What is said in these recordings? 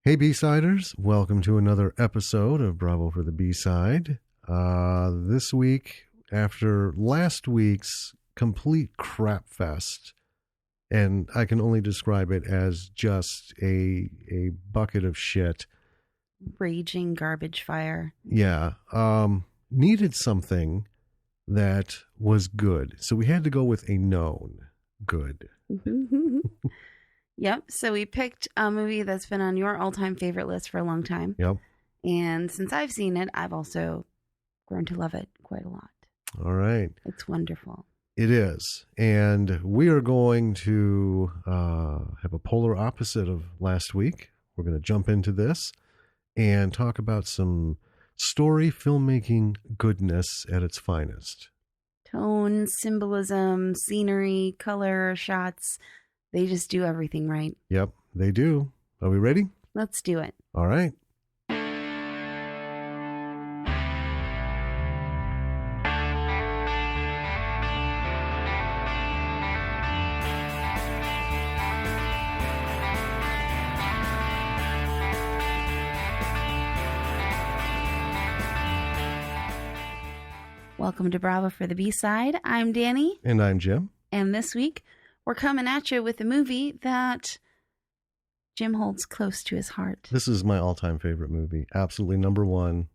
Hey, B-Siders. Welcome to another episode of Bravo for the B-Side. This week, after last week's complete crap fest, and I can only describe it as just a bucket of shit. Raging garbage fire. Yeah. Needed something that was good. So we had to go with a known good. Yep. So we picked a movie that's been on your all-time favorite list for a long time. Yep. And since I've seen it, I've also grown to love it quite a lot. All right. It's wonderful. It is. And we are going to have a polar opposite of last week. We're going to jump into this and talk about some story filmmaking goodness at its finest. Tone, symbolism, scenery, color, shots. They just do everything right. Yep, they do. Are we ready? Let's do it. All right. Welcome to Bravo for the B-Side. I'm Danny. And I'm Jim. And this week, we're coming at you with a movie that Jim holds close to his heart. This is my all-time favorite movie. Absolutely number one.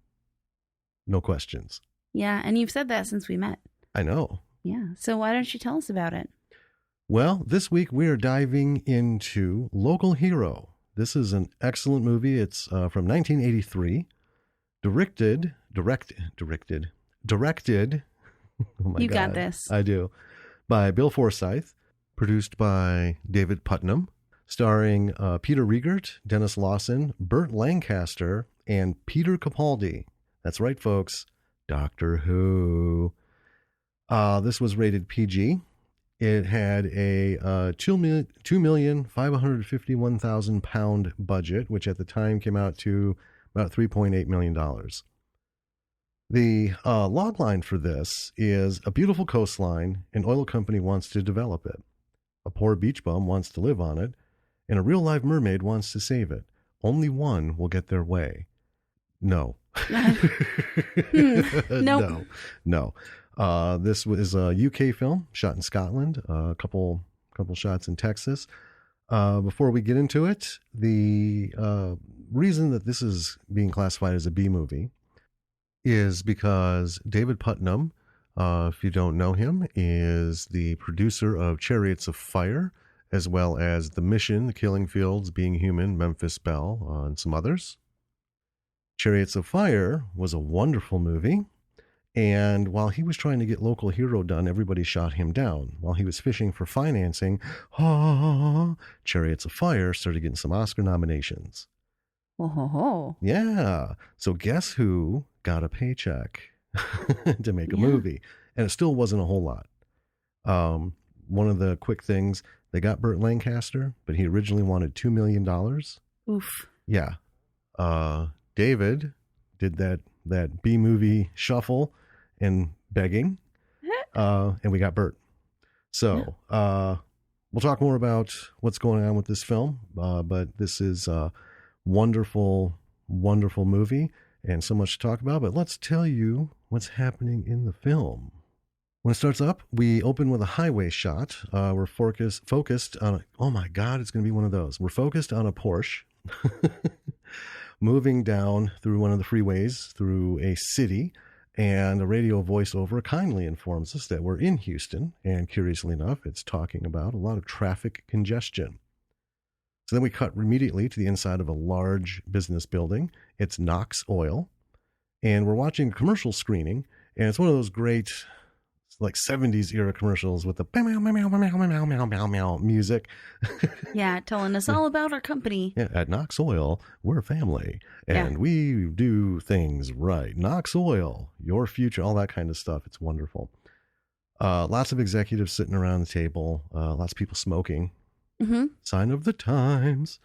No questions. Yeah, and you've said that since we met. I know. Yeah, so why don't you tell us about it? Well, this week we are diving into Local Hero. This is an excellent movie. It's from 1983. Directed. Oh my you God. got this. I do. By Bill Forsyth. Produced by David Putnam. Starring Peter Riegert, Dennis Lawson, Burt Lancaster, and Peter Capaldi. That's right, folks. Doctor Who. This was rated PG. It had a £2,551,000 budget, which at the time came out to about $3.8 million. The log line for this is a beautiful coastline. An oil company wants to develop it. A poor beach bum wants to live on it, and a real live mermaid wants to save it. Only one will get their way. No. Nope. No. This was a UK film shot in Scotland, a couple shots in Texas. Before we get into it, the reason that this is being classified as a B movie is because David Putnam, if you don't know him, is the producer of Chariots of Fire, as well as The Mission, The Killing Fields, Being Human, Memphis Belle, and some others. Chariots of Fire was a wonderful movie, and while he was trying to get Local Hero done, everybody shot him down. While he was fishing for financing, Chariots of Fire started getting some Oscar nominations. Oh. Yeah. So guess who got a paycheck to make a movie? And it still wasn't a whole lot. One of the quick things, they got Burt Lancaster, but he originally wanted $2 million. Oof. Yeah. David did that B-movie shuffle and begging, and we got Burt. So we'll talk more about what's going on with this film, but this is a wonderful, wonderful movie and so much to talk about. But let's tell you what's happening in the film. When it starts up, we open with a highway shot. We're focused on oh my God, it's going to be one of those. We're focused on a Porsche moving down through one of the freeways through a city, and a radio voiceover kindly informs us that we're in Houston, and curiously enough, it's talking about a lot of traffic congestion. So then we cut immediately to the inside of a large business building. It's Knox Oil, and we're watching a commercial screening, and it's one of those great like 70s era commercials with the music. Yeah, telling us all about our company. Yeah, at Knox Oil, we're a family, and we do things right. Knox Oil, your future, all that kind of stuff. It's wonderful. Lots of executives sitting around the table, lots of people smoking. Mm-hmm. Sign of the times.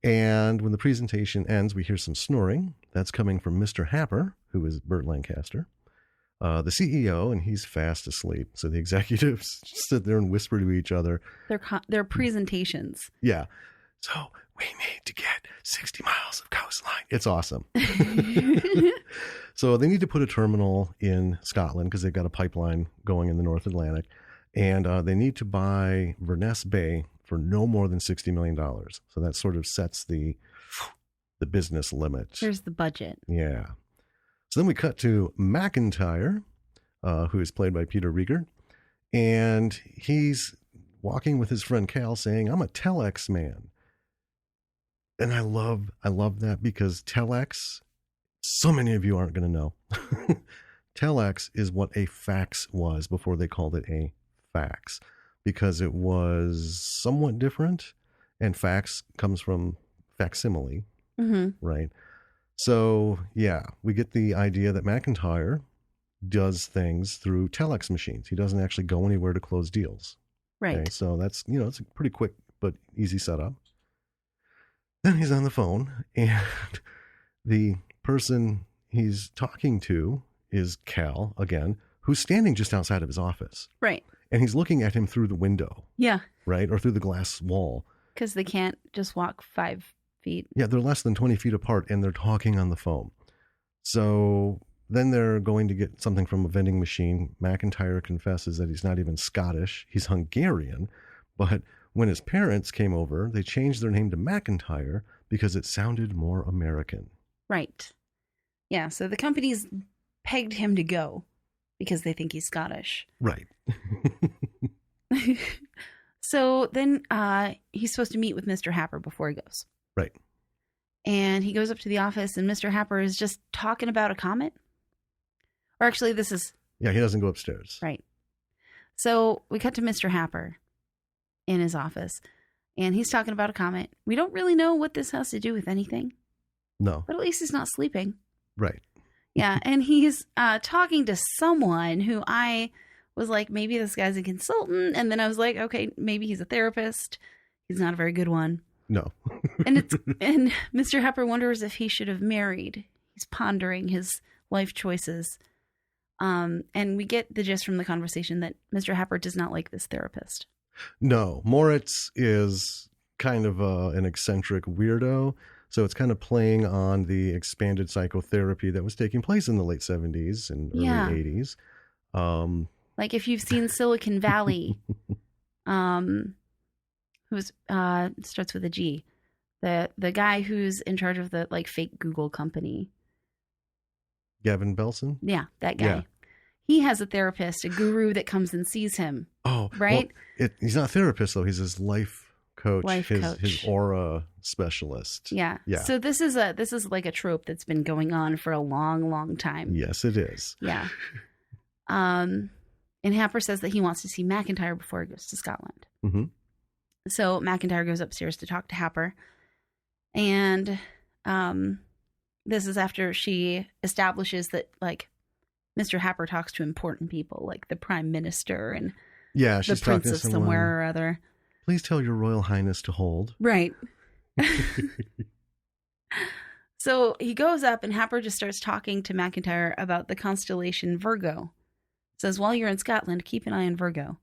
And when the presentation ends, we hear some snoring. That's coming from Mr. Happer, who is Burt Lancaster. The CEO, and he's fast asleep. So the executives sit there and whisper to each other. Their presentations. Yeah. So we need to get 60 miles of coastline. It's awesome. So they need to put a terminal in Scotland because they've got a pipeline going in the North Atlantic. And they need to buy Verness Bay for no more than $60 million. So that sort of sets the business limit. Here's the budget. Yeah. So then we cut to McIntyre, who is played by Peter Rieger. And he's walking with his friend Cal saying, I'm a telex man. And I love that because telex, so many of you aren't going to know. Telex is what a fax was before they called it a fax, because it was somewhat different. And fax comes from facsimile, right? So, yeah, we get the idea that McIntyre does things through telex machines. He doesn't actually go anywhere to close deals. Right. Okay? So that's, it's a pretty quick but easy setup. Then he's on the phone, and the person he's talking to is Cal, again, who's standing just outside of his office. Right. And he's looking at him through the window. Yeah. Right? Or through the glass wall. Because they can't just walk 5 feet. Yeah, they're less than 20 feet apart, and they're talking on the phone. So then they're going to get something from a vending machine. McIntyre confesses that he's not even Scottish. He's Hungarian, but when his parents came over, they changed their name to McIntyre because it sounded more American. Right. Yeah, so the company's pegged him to go because they think he's Scottish. Right. So then he's supposed to meet with Mr. Happer before he goes. Right. And he goes up to the office, and Mr. Happer is just talking about a comet. Or actually, this is... Yeah, he doesn't go upstairs. Right. So we cut to Mr. Happer in his office, and he's talking about a comet. We don't really know what this has to do with anything. No. But at least he's not sleeping. Right. Yeah, and he's talking to someone who I was like, maybe this guy's a consultant. And then I was like, okay, maybe he's a therapist. He's not a very good one. No. and Mr. Happer wonders if he should have married. He's pondering his life choices. And we get the gist from the conversation that Mr. Happer does not like this therapist. No, Moritz is kind of an eccentric weirdo. So it's kind of playing on the expanded psychotherapy that was taking place in the late 70s and early 80s. Like if you've seen Silicon Valley, who's starts with a G, the guy who's in charge of the like fake Google company. Gavin Belson? Yeah, that guy. Yeah. He has a therapist, a guru that comes and sees him. Oh, right. Well, he's not a therapist though. He's his life coach, coach. His aura specialist. Yeah. Yeah. So this is like a trope that's been going on for a long, long time. Yes, it is. Yeah. And Happer says that he wants to see McIntyre before he goes to Scotland. Mm-hmm. So McIntyre goes upstairs to talk to Happer. And this is after she establishes that, like, Mr. Happer talks to important people, like the Prime Minister and she's the Prince of somewhere or other. Please tell your Royal Highness to hold. Right. So he goes up and Happer just starts talking to McIntyre about the constellation Virgo. Says, while you're in Scotland, keep an eye on Virgo.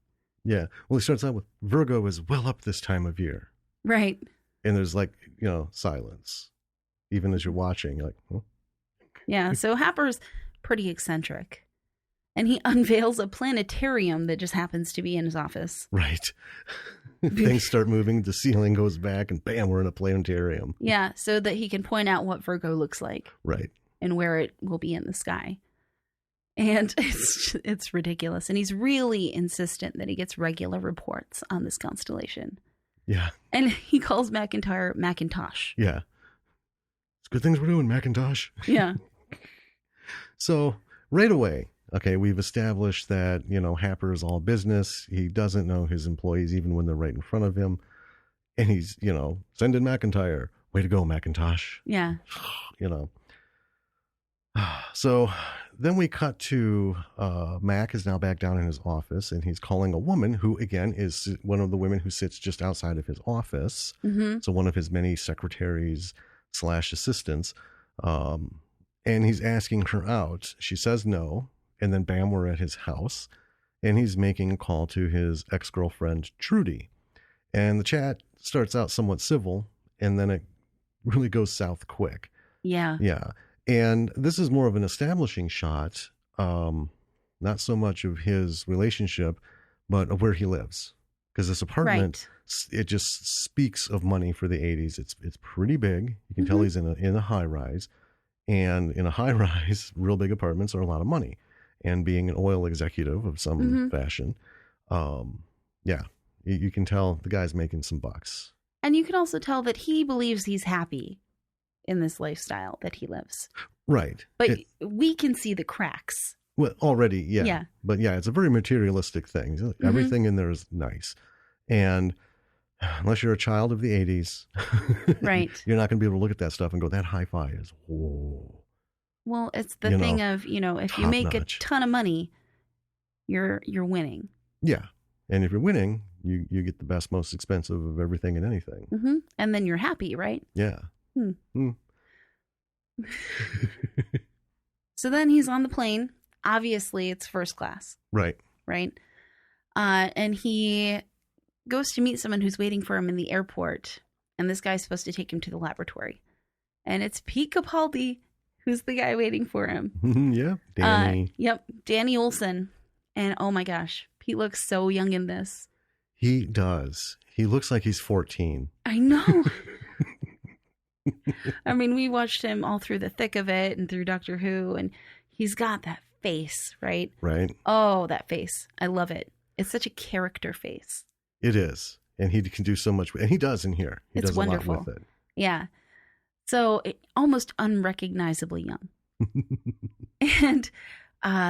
Yeah. Well, he starts out with Virgo is well up this time of year. Right. And there's like, silence. Even as you're watching, you're like, oh. Yeah. So Happer's pretty eccentric. And he unveils a planetarium that just happens to be in his office. Right. Things start moving, the ceiling goes back, and bam, we're in a planetarium. Yeah, so that he can point out what Virgo looks like. Right. And where it will be in the sky. And it's ridiculous. And he's really insistent that he gets regular reports on this constellation. Yeah. And he calls McIntyre Macintosh. Yeah. It's good things we're doing, Macintosh. Yeah. So right away, okay, we've established that, Happer is all business. He doesn't know his employees even when they're right in front of him. And he's, send in McIntyre. Way to go, Macintosh. Yeah. So then we cut to Mac is now back down in his office, and he's calling a woman who, again, is one of the women who sits just outside of his office. Mm-hmm. So one of his many secretaries / assistants. And he's asking her out. She says no. And then, bam, we're at his house. And he's making a call to his ex-girlfriend, Trudy. And the chat starts out somewhat civil, and then it really goes south quick. Yeah. Yeah. And this is more of an establishing shot, not so much of his relationship, but of where he lives. Because this apartment, it just speaks of money for the 80s. It's pretty big. You can tell he's in a high rise. And in a high rise, real big apartments are a lot of money. And being an oil executive of some fashion, yeah, you can tell the guy's making some bucks. And you can also tell that he believes he's happy in this lifestyle that he lives. Right. But we can see the cracks. Well, already, yeah. Yeah. But yeah, it's a very materialistic thing. Everything in there is nice. And unless you're a child of the 80s, right, you're not going to be able to look at that stuff and go, that hi-fi is, whoa. Well, it's the thing of, if you make a ton of money, you're winning. Yeah. And if you're winning, you get the best, most expensive of everything and anything. Mm-hmm. And then you're happy, right? Yeah. So then he's on the plane. Obviously, it's first class. Right. Right. And he goes to meet someone who's waiting for him in the airport. And this guy's supposed to take him to the laboratory. And it's Pete Capaldi, who's the guy waiting for him. Yeah. Danny. Yep. Danny Olson. And oh my gosh, Pete looks so young in this. He does. He looks like he's 14. I know. I mean, we watched him all through the thick of it and through Doctor Who, and he's got that face, right? Right. Oh, that face. I love it. It's such a character face. It is. And he can do so much. And he does in here. He it's does wonderful. a lot with it. Yeah. So almost unrecognizably young. And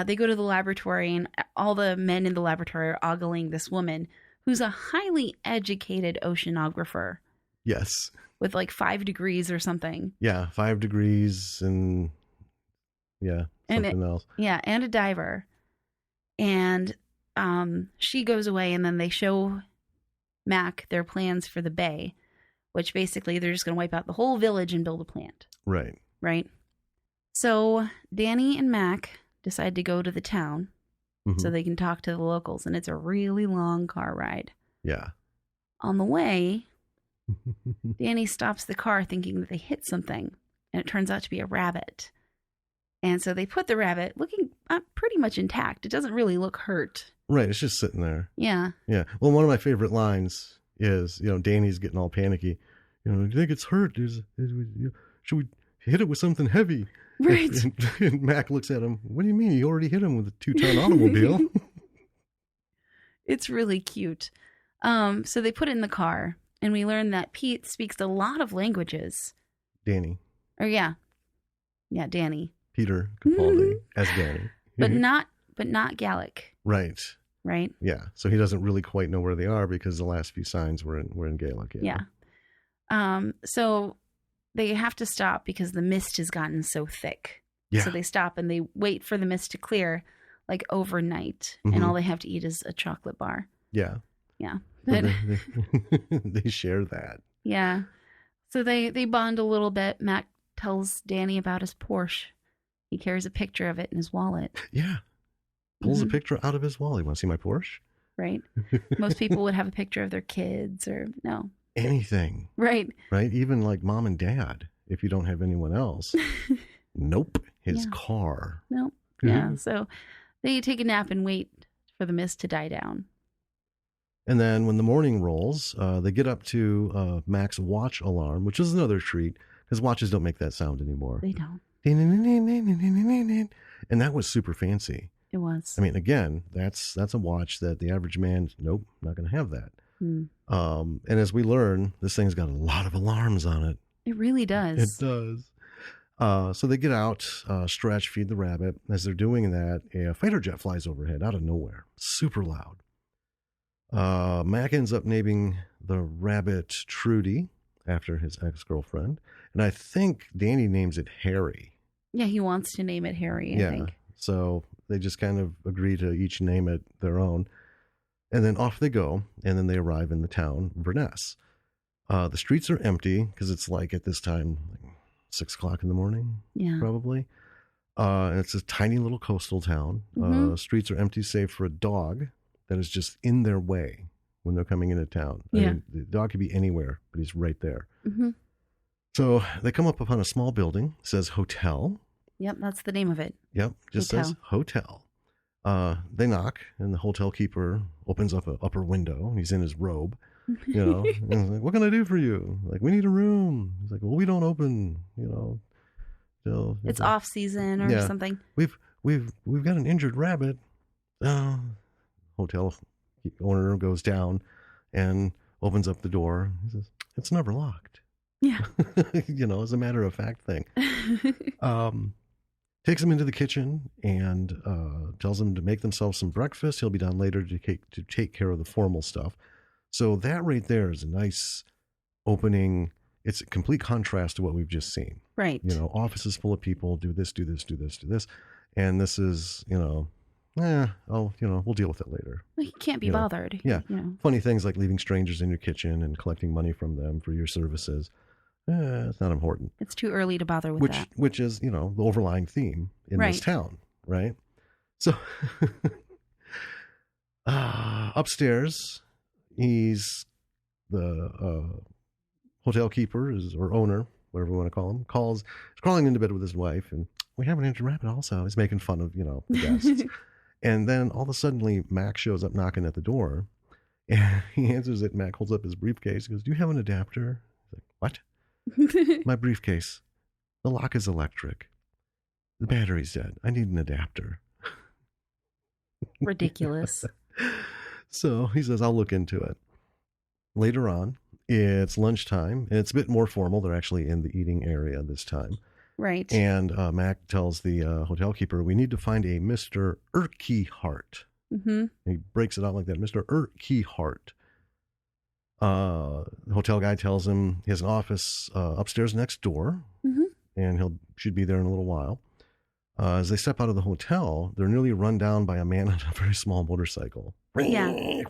they go to the laboratory, and all the men in the laboratory are ogling this woman who's a highly educated oceanographer. Yes. With like 5 degrees or something. Yeah, 5 degrees and something else. Yeah, and a diver. And she goes away, and then they show Mac their plans for the bay, which basically they're just going to wipe out the whole village and build a plant. Right. Right. So Danny and Mac decide to go to the town so they can talk to the locals, and it's a really long car ride. Yeah. On the way, Danny stops the car thinking that they hit something, and it turns out to be a rabbit. And so they put the rabbit looking pretty much intact. It doesn't really look hurt. Right. It's just sitting there. Yeah. Yeah. Well, one of my favorite lines is, Danny's getting all panicky. Do you think it's hurt? Should we hit it with something heavy? Right. And Mac looks at him. What do you mean? You already hit him with a 2-ton automobile. It's really cute. So they put it in the car, and we learn that Pete speaks a lot of languages. Danny. Or yeah, Danny. Peter Capaldi as Danny. But not Gaelic. Right. Right. Yeah. So he doesn't really quite know where they are because the last few signs were in Gaelic. Yeah. So they have to stop because the mist has gotten so thick. Yeah. So they stop and they wait for the mist to clear like overnight, and all they have to eat is a chocolate bar. Yeah. Yeah. But, they share that. Yeah. So they bond a little bit. Mac tells Danny about his Porsche. He carries a picture of it in his wallet. Yeah. Pulls a picture out of his wallet. Want to see my Porsche? Right. Most people would have a picture of their kids or no. Anything. Right. Right. Even like mom and dad, if you don't have anyone else. Nope. His car. Nope. Yeah. So they take a nap and wait for the mist to die down. And then when the morning rolls, they get up to Mac's watch alarm, which is another treat because watches don't make that sound anymore. They don't. And that was super fancy. It was. I mean, again, that's a watch that the average man, nope, not going to have that. And as we learn, this thing's got a lot of alarms on it. It really does. It does. So they get out, stretch, feed the rabbit. As they're doing that, a fighter jet flies overhead out of nowhere, super loud. Mac ends up naming the rabbit Trudy after his ex-girlfriend. And I think Danny names it Harry. Yeah, he wants to name it Harry, I think. So they just kind of agree to each name it their own. And then off they go. And then they arrive in the town, Verness. The streets are empty because it's like at this time, 6 o'clock in the morning, probably. And it's a tiny little coastal town. Streets are empty save for a dog that is just in their way when they're coming into town. I Yeah. mean, the dog could be anywhere, but he's right there. Mm-hmm. So they come up upon a small building. It says hotel. Yep, that's the name of it. Yep, just Hotel. says hotel. They knock, and the hotel keeper opens up an upper window. He's in his robe, and he's like, "What can I do for you?" Like, "We need a room." He's like, "Well, we don't open, till It's off season or something. We've got an injured rabbit. Hotel owner goes down and opens up the door. He says, "It's never locked." Yeah. As a matter of fact thing. Takes them into the kitchen and tells them to make themselves some breakfast. He'll be down later to take care of the formal stuff. So that right there is a nice opening. It's a complete contrast to what we've just seen. Right. Offices full of people, do this, do this, do this, do this. And this is, we'll deal with it later. Well, he can't be bothered. Yeah. Funny things like leaving strangers in your kitchen and collecting money from them for your services. It's not important. It's too early to bother with that. Which is, the overlying theme in this town, right? So upstairs, he's the hotel keeper or owner, whatever you want to call him, he's crawling into bed with his wife, and we have an injured rabbit also. He's making fun of, the guests. And then all of a sudden, Mac shows up knocking at the door, and he answers it. Mac holds up his briefcase. He goes, "Do you have an adapter?" He's like, "What?" "My briefcase. The lock is electric. The battery's dead. I need an adapter." Ridiculous. So he says, "I'll look into it." Later on, it's lunchtime, and it's a bit more formal. They're actually in the eating area this time. Right. And Mac tells the hotel keeper, "We need to find a Mr. Urquhart." Mm-hmm. He breaks it out like that, Mr. Urquhart. The hotel guy tells him he has an office upstairs next door, and he should be there in a little while. As they step out of the hotel, they're nearly run down by a man on a very small motorcycle. Yeah.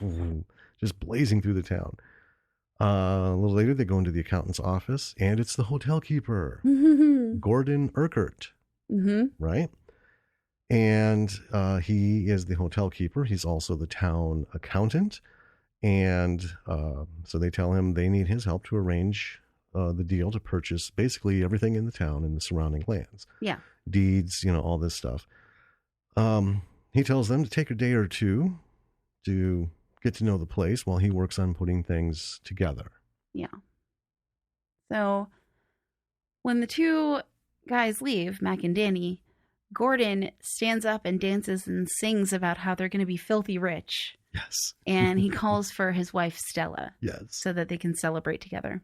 Just blazing through the town. A little later, they go into the accountant's office, and it's the hotel keeper, Gordon Urquhart, right? And he is the hotel keeper. He's also the town accountant. And so they tell him they need his help to arrange the deal to purchase basically everything in the town and the surrounding lands. Yeah. Deeds, all this stuff. He tells them to take a day or two to get to know the place while he works on putting things together. Yeah. So when the two guys leave, Mac and Danny, Gordon stands up and dances and sings about how they're going to be filthy rich. Yes. And he calls for his wife, Stella. Yes. So that they can celebrate together.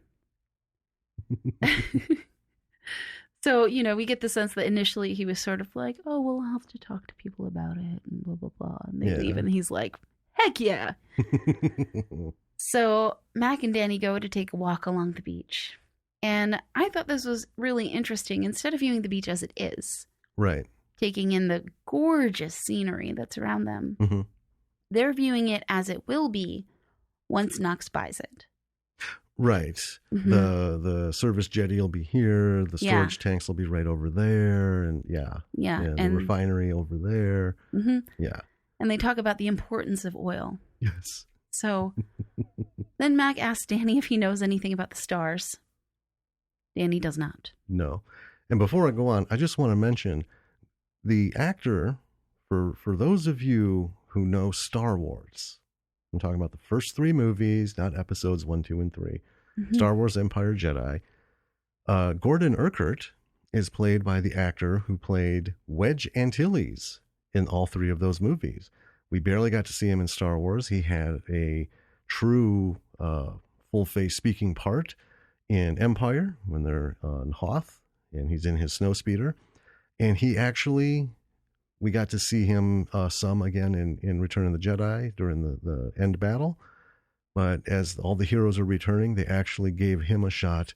So, we get the sense that initially he was sort of like, "Oh, well, I'll have to talk to people about it," and blah, blah, blah. And they leave, and he's like, "Heck yeah." So Mac and Danny go to take a walk along the beach. And I thought this was really interesting. Instead of viewing the beach as it is, right, taking in the gorgeous scenery that's around them, they're viewing it as it will be once Knox buys it. Right. The service jetty will be here. The storage tanks will be right over there. And the refinery over there. Yeah. And they talk about the importance of oil. Yes. So then Mac asks Danny if he knows anything about the stars. Danny does not. No. And before I go on, I just want to mention the actor, for those of you who know Star Wars. I'm talking about the first three movies, not episodes 1, 2, and 3. Star Wars Empire Jedi. Gordon Urquhart is played by the actor who played Wedge Antilles in all three of those movies. We barely got to see him in Star Wars. He had a true full-face speaking part in Empire when they're on Hoth, and he's in his snowspeeder. And he actually... We got to see him some again in Return of the Jedi during the end battle. But as all the heroes are returning, they actually gave him a shot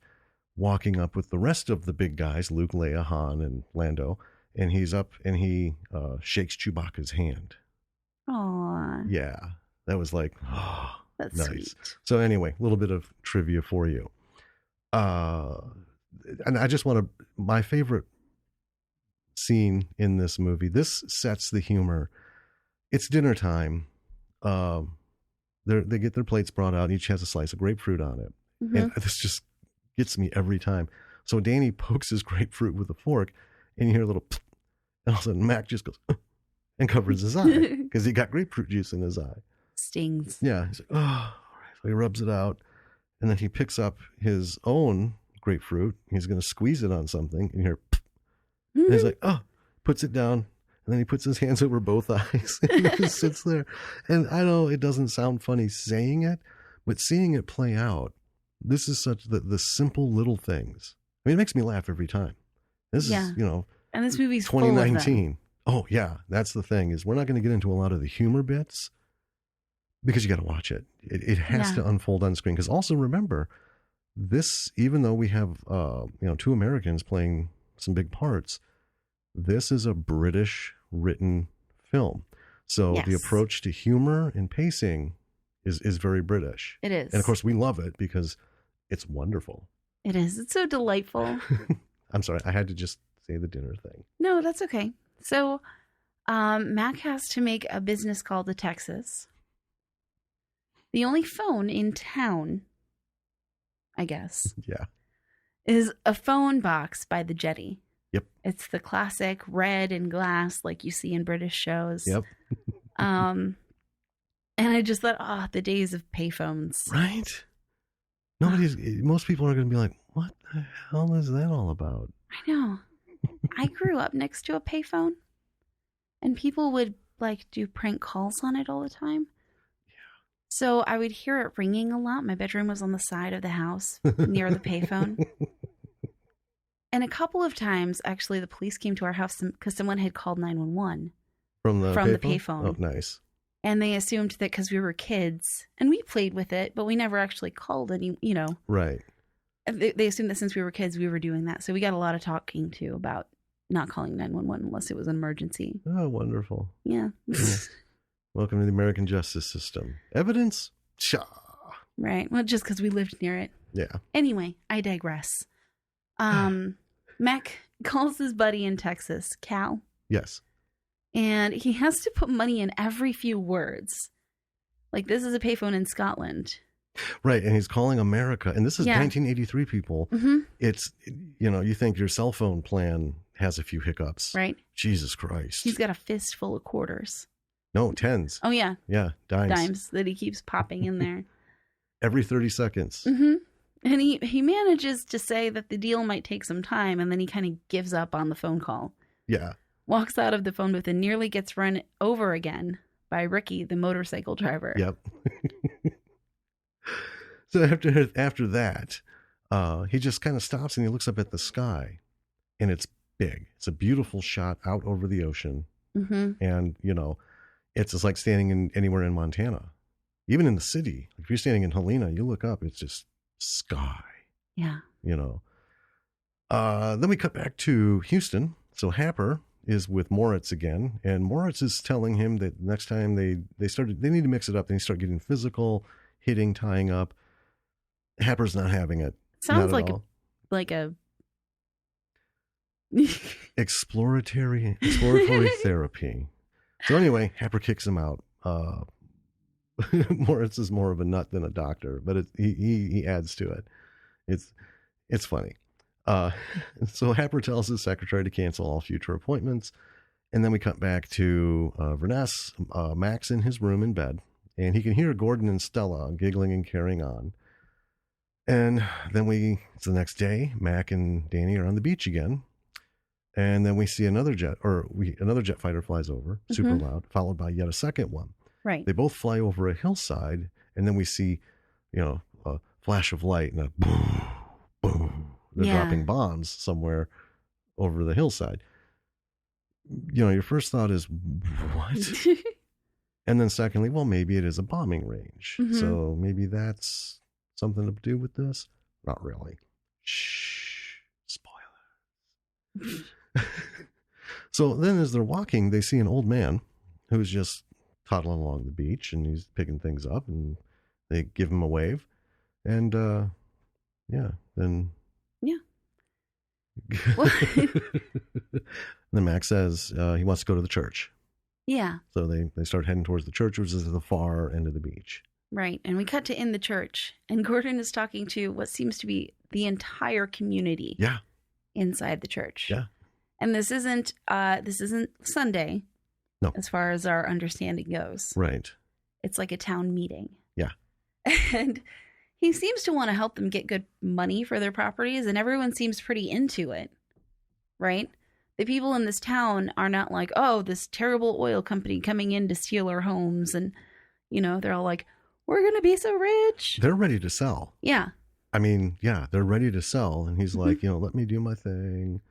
walking up with the rest of the big guys, Luke, Leia, Han, and Lando. And he's up and he shakes Chewbacca's hand. Aww. Yeah. That was like, oh, that's nice. Sweet. So anyway, a little bit of trivia for you. And I just want to, my favorite scene in this movie, this sets the humor. It's dinner time. they get their plates brought out. Each has a slice of grapefruit on it. And this just gets me every time. So Danny pokes his grapefruit with a fork, and you hear a little, and all of a sudden Mac just goes and covers his eye because he got grapefruit juice in his eye. Stings. Yeah. He's like, oh, all right. So he rubs it out, and then he picks up his own grapefruit. He's going to squeeze it on something, and you hear, and he's like, oh, puts it down, and then he puts his hands over both eyes and just sits there. And I know it doesn't sound funny saying it, but seeing it play out, this is such the simple little things. I mean, it makes me laugh every time. This is, and this movie's 2019. Oh, yeah. That's the thing, is we're not going to get into a lot of the humor bits because you got to watch it. It has to unfold on screen. Because also remember, this, even though we have, two Americans playing some big parts, this is a British written film. So the approach to humor and pacing is very British. It is. And of course, we love it because it's wonderful. It is. It's so delightful. I'm sorry. I had to just say the dinner thing. No, that's okay. So Mac has to make a business call to Texas. The only phone in town, I guess, is a phone box by the jetty. Yep. It's the classic red and glass like you see in British shows. Yep. And I just thought, the days of payphones. Right? Most people are going to be like, what the hell is that all about? I know. I grew up next to a payphone, and people would do prank calls on it all the time. Yeah. So I would hear it ringing a lot. My bedroom was on the side of the house near the payphone. And a couple of times, actually, the police came to our house because someone had called 911 from the payphone. Oh, nice. And they assumed that because we were kids, and we played with it, but we never actually called any, Right. They assumed that since we were kids, we were doing that. So we got a lot of talking to about not calling 911 unless it was an emergency. Oh, wonderful. Yeah. Welcome to the American justice system. Evidence? Pshaw. Right. Well, just because we lived near it. Yeah. Anyway, I digress. Mac calls his buddy in Texas, Cal. Yes. And he has to put money in every few words. Like, this is a payphone in Scotland. Right. And he's calling America. And this is 1983, people. Mm-hmm. It's, you think your cell phone plan has a few hiccups. Right. Jesus Christ. He's got a fistful of quarters. No, tens. Oh, yeah. Yeah, dimes. Dimes that he keeps popping in there. Every 30 seconds. Mm-hmm. And he manages to say that the deal might take some time, and then he kind of gives up on the phone call. Yeah. Walks out of the phone booth and nearly gets run over again by Ricky, the motorcycle driver. Yep. So after that, he just kind of stops and he looks up at the sky, and it's big. It's a beautiful shot out over the ocean. Mm-hmm. And, it's just like standing anywhere in Montana. Even in the city. If you're standing in Helena, you look up, it's just sky. Yeah. Then we cut back to Houston. So Happer is with Moritz again, and Moritz is telling him that next time they need to mix it up. They start getting physical, hitting, tying up. Happer's not having it. Sounds like a exploratory therapy. So anyway, Happer kicks him out. Moritz is more of a nut than a doctor, but he adds to it. It's funny. So Happer tells his secretary to cancel all future appointments, and then we cut back to Verness, Max in his room in bed, and he can hear Gordon and Stella giggling and carrying on. And then it's the next day. Mac and Danny are on the beach again, and then we see another jet fighter flies over, super loud, followed by yet a second one. Right. They both fly over a hillside, and then we see, a flash of light and a boom, boom. They're dropping bombs somewhere over the hillside. Your first thought is, what? And then secondly, well, maybe it is a bombing range. Mm-hmm. So maybe that's something to do with this. Not really. Shh. Spoilers. So then as they're walking, they see an old man who's just toddling along the beach, and he's picking things up, and they give him a wave. And, then... Yeah. Then Max says he wants to go to the church. Yeah. So they start heading towards the church, which is at the far end of the beach. Right. And we cut to in the church, and Gordon is talking to what seems to be the entire community Yeah. inside the church. Yeah. And this isn't Sunday, No. as far as our understanding goes. Right. It's like a town meeting. Yeah. And he seems to want to help them get good money for their properties, and everyone seems pretty into it. Right? The people in this town are not like, oh, this terrible oil company coming in to steal our homes. And, they're all like, we're going to be so rich. They're ready to sell. Yeah. I mean, yeah, they're ready to sell. And he's like, let me do my thing.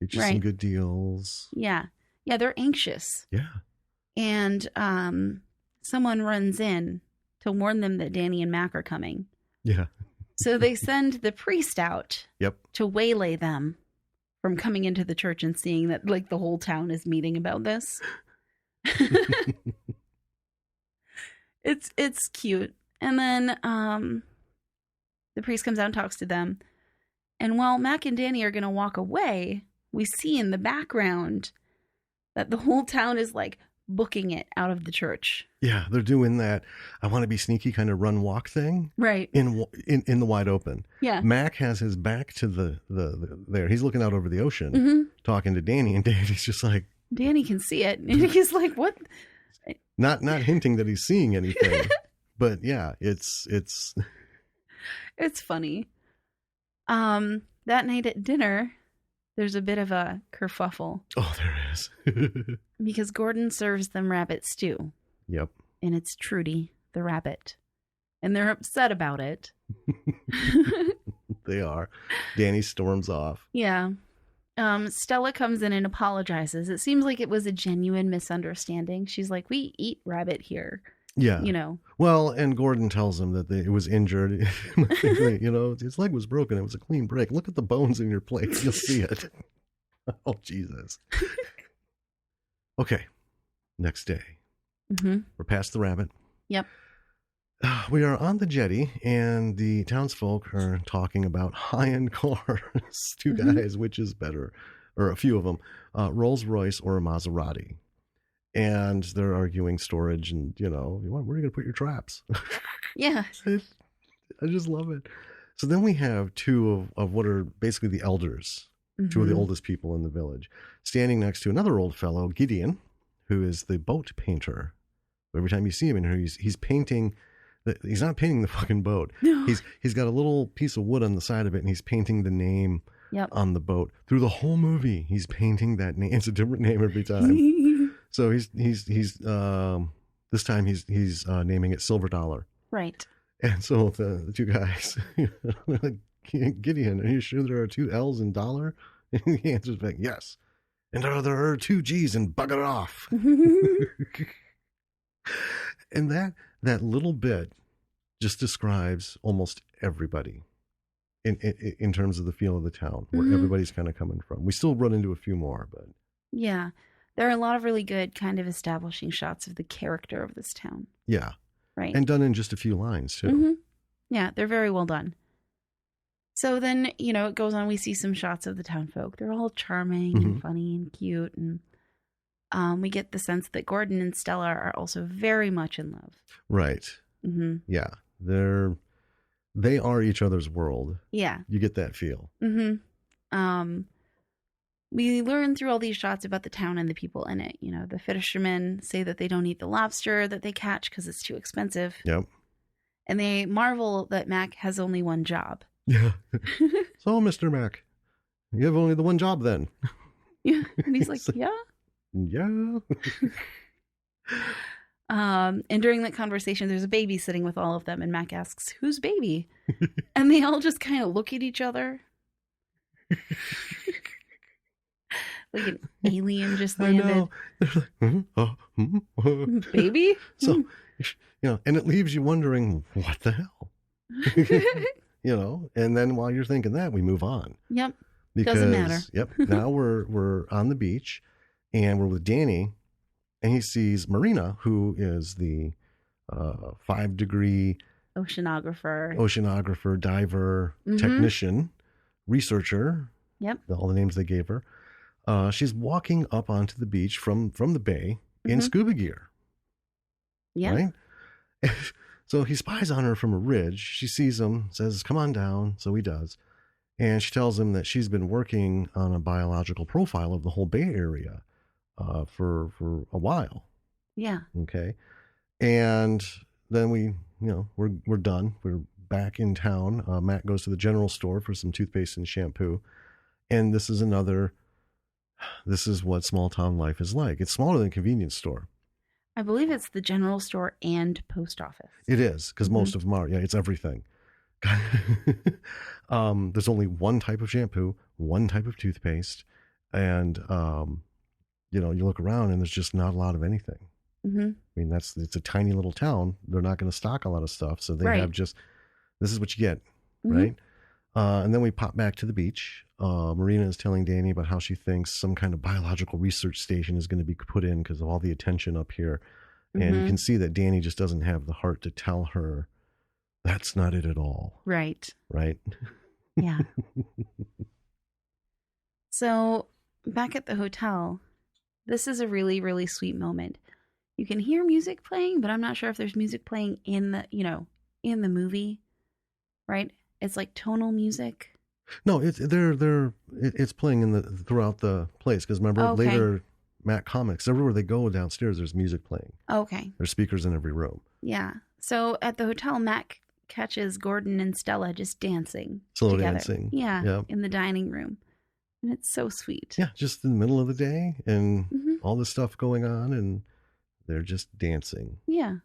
Get you some good deals. Yeah. Yeah, they're anxious. Yeah. And someone runs in to warn them that Danny and Mac are coming. Yeah. So they send the priest out to waylay them from coming into the church and seeing that like the whole town is meeting about this. It's cute. And then the priest comes out and talks to them. And while Mac and Danny are going to walk away, we see in the background that the whole town is like booking it out of the church. Yeah, they're doing that I want to be sneaky kind of run walk thing. Right. In the wide open. Yeah. Mac has his back to the there. He's looking out over the ocean talking to Danny, and Danny's just like, Danny can see it. And he's like, what? Not hinting that he's seeing anything. But yeah, it's funny. That night at dinner, there's a bit of a kerfuffle. Oh, there is. Because Gordon serves them rabbit stew. Yep. And it's Trudy, the rabbit. And they're upset about it. They are. Danny storms off. Yeah. Stella comes in and apologizes. It seems like it was a genuine misunderstanding. She's like, we eat rabbit here. Yeah. Well, and Gordon tells him that it was injured. His leg was broken. It was a clean break. Look at the bones in your plate. You'll see it. Oh, Jesus. Okay. Next day. We're past the rabbit. Yep. We are on the jetty, and the townsfolk are talking about high-end cars. Two guys, which is better, or a few of them, Rolls-Royce or a Maserati. And they're arguing storage and, where are you going to put your traps? Yeah. I just love it. So then we have two of what are basically the elders, two of the oldest people in the village, standing next to another old fellow, Gideon, who is the boat painter. Every time you see him in here, he's painting. He's not painting the fucking boat. No. He's got a little piece of wood on the side of it, and he's painting the name on the boat. Through the whole movie, he's painting that name. It's a different name every time. So he's this time he's naming it Silver Dollar. Right. And so the two guys, they're like, Gideon, are you sure there are two L's in dollar? And he answers back, yes. And there are two G's in bugger it off. And that little bit just describes almost everybody in terms of the feel of the town, where everybody's kind of coming from. We still run into a few more, but yeah, there are a lot of really good kind of establishing shots of the character of this town. Yeah, right, and done in just a few lines too. Yeah, they're very well done. So then, it goes on. We see some shots of the town folk. They're all charming and funny and cute, and we get the sense that Gordon and Stella are also very much in love. Right. Yeah. They are each other's world. Yeah. You get that feel. We learn through all these shots about the town and the people in it. The fishermen say that they don't eat the lobster that they catch because it's too expensive. Yep. And they marvel that Mac has only one job. Yeah. So, Mr. Mac, you have only the one job then. Yeah. And he's like, yeah. Yeah. And during that conversation, there's a baby sitting with all of them, and Mac asks, "Whose baby?" And they all just kind of look at each other, like an alien just landed. Baby. So, and it leaves you wondering, what the hell? And then while you're thinking that, we move on. Yep. Because, doesn't matter. Yep. Now we're on the beach, and we're with Danny, and he sees Marina, who is the 5-degree oceanographer, diver, technician, researcher. Yep. All the names they gave her. She's walking up onto the beach from the bay in scuba gear. Yeah. Right? So he spies on her from a ridge. She sees him, says, "Come on down." So he does. And she tells him that she's been working on a biological profile of the whole Bay Area for a while. Yeah. Okay. And then we're done. We're back in town. Matt goes to the general store for some toothpaste and shampoo. And this is what small town life is like. It's smaller than a convenience store. I believe it's the general store and post office. It is, because most of them are. Yeah, it's everything. There's only one type of shampoo, one type of toothpaste, and you look around and there's just not a lot of anything. Mm-hmm. I mean, it's a tiny little town. They're not going to stock a lot of stuff, so they have just, this is what you get, right? And then we pop back to the beach. Marina is telling Danny about how she thinks some kind of biological research station is going to be put in because of all the attention up here. And you can see that Danny just doesn't have the heart to tell her that's not it at all. Right. Right? Yeah. So back at the hotel, this is a really, really sweet moment. You can hear music playing, but I'm not sure if there's music playing in the movie, right? It's like tonal music. No, it's playing throughout the place, because remember later Matt comics, everywhere they go downstairs there's music playing. Okay. There's speakers in every room. Yeah. So at the hotel, Matt catches Gordon and Stella just dancing Slow together. dancing. Yeah. Yep. In the dining room. And it's so sweet. Yeah, just in the middle of the day and all this stuff going on, and they're just dancing. Yeah.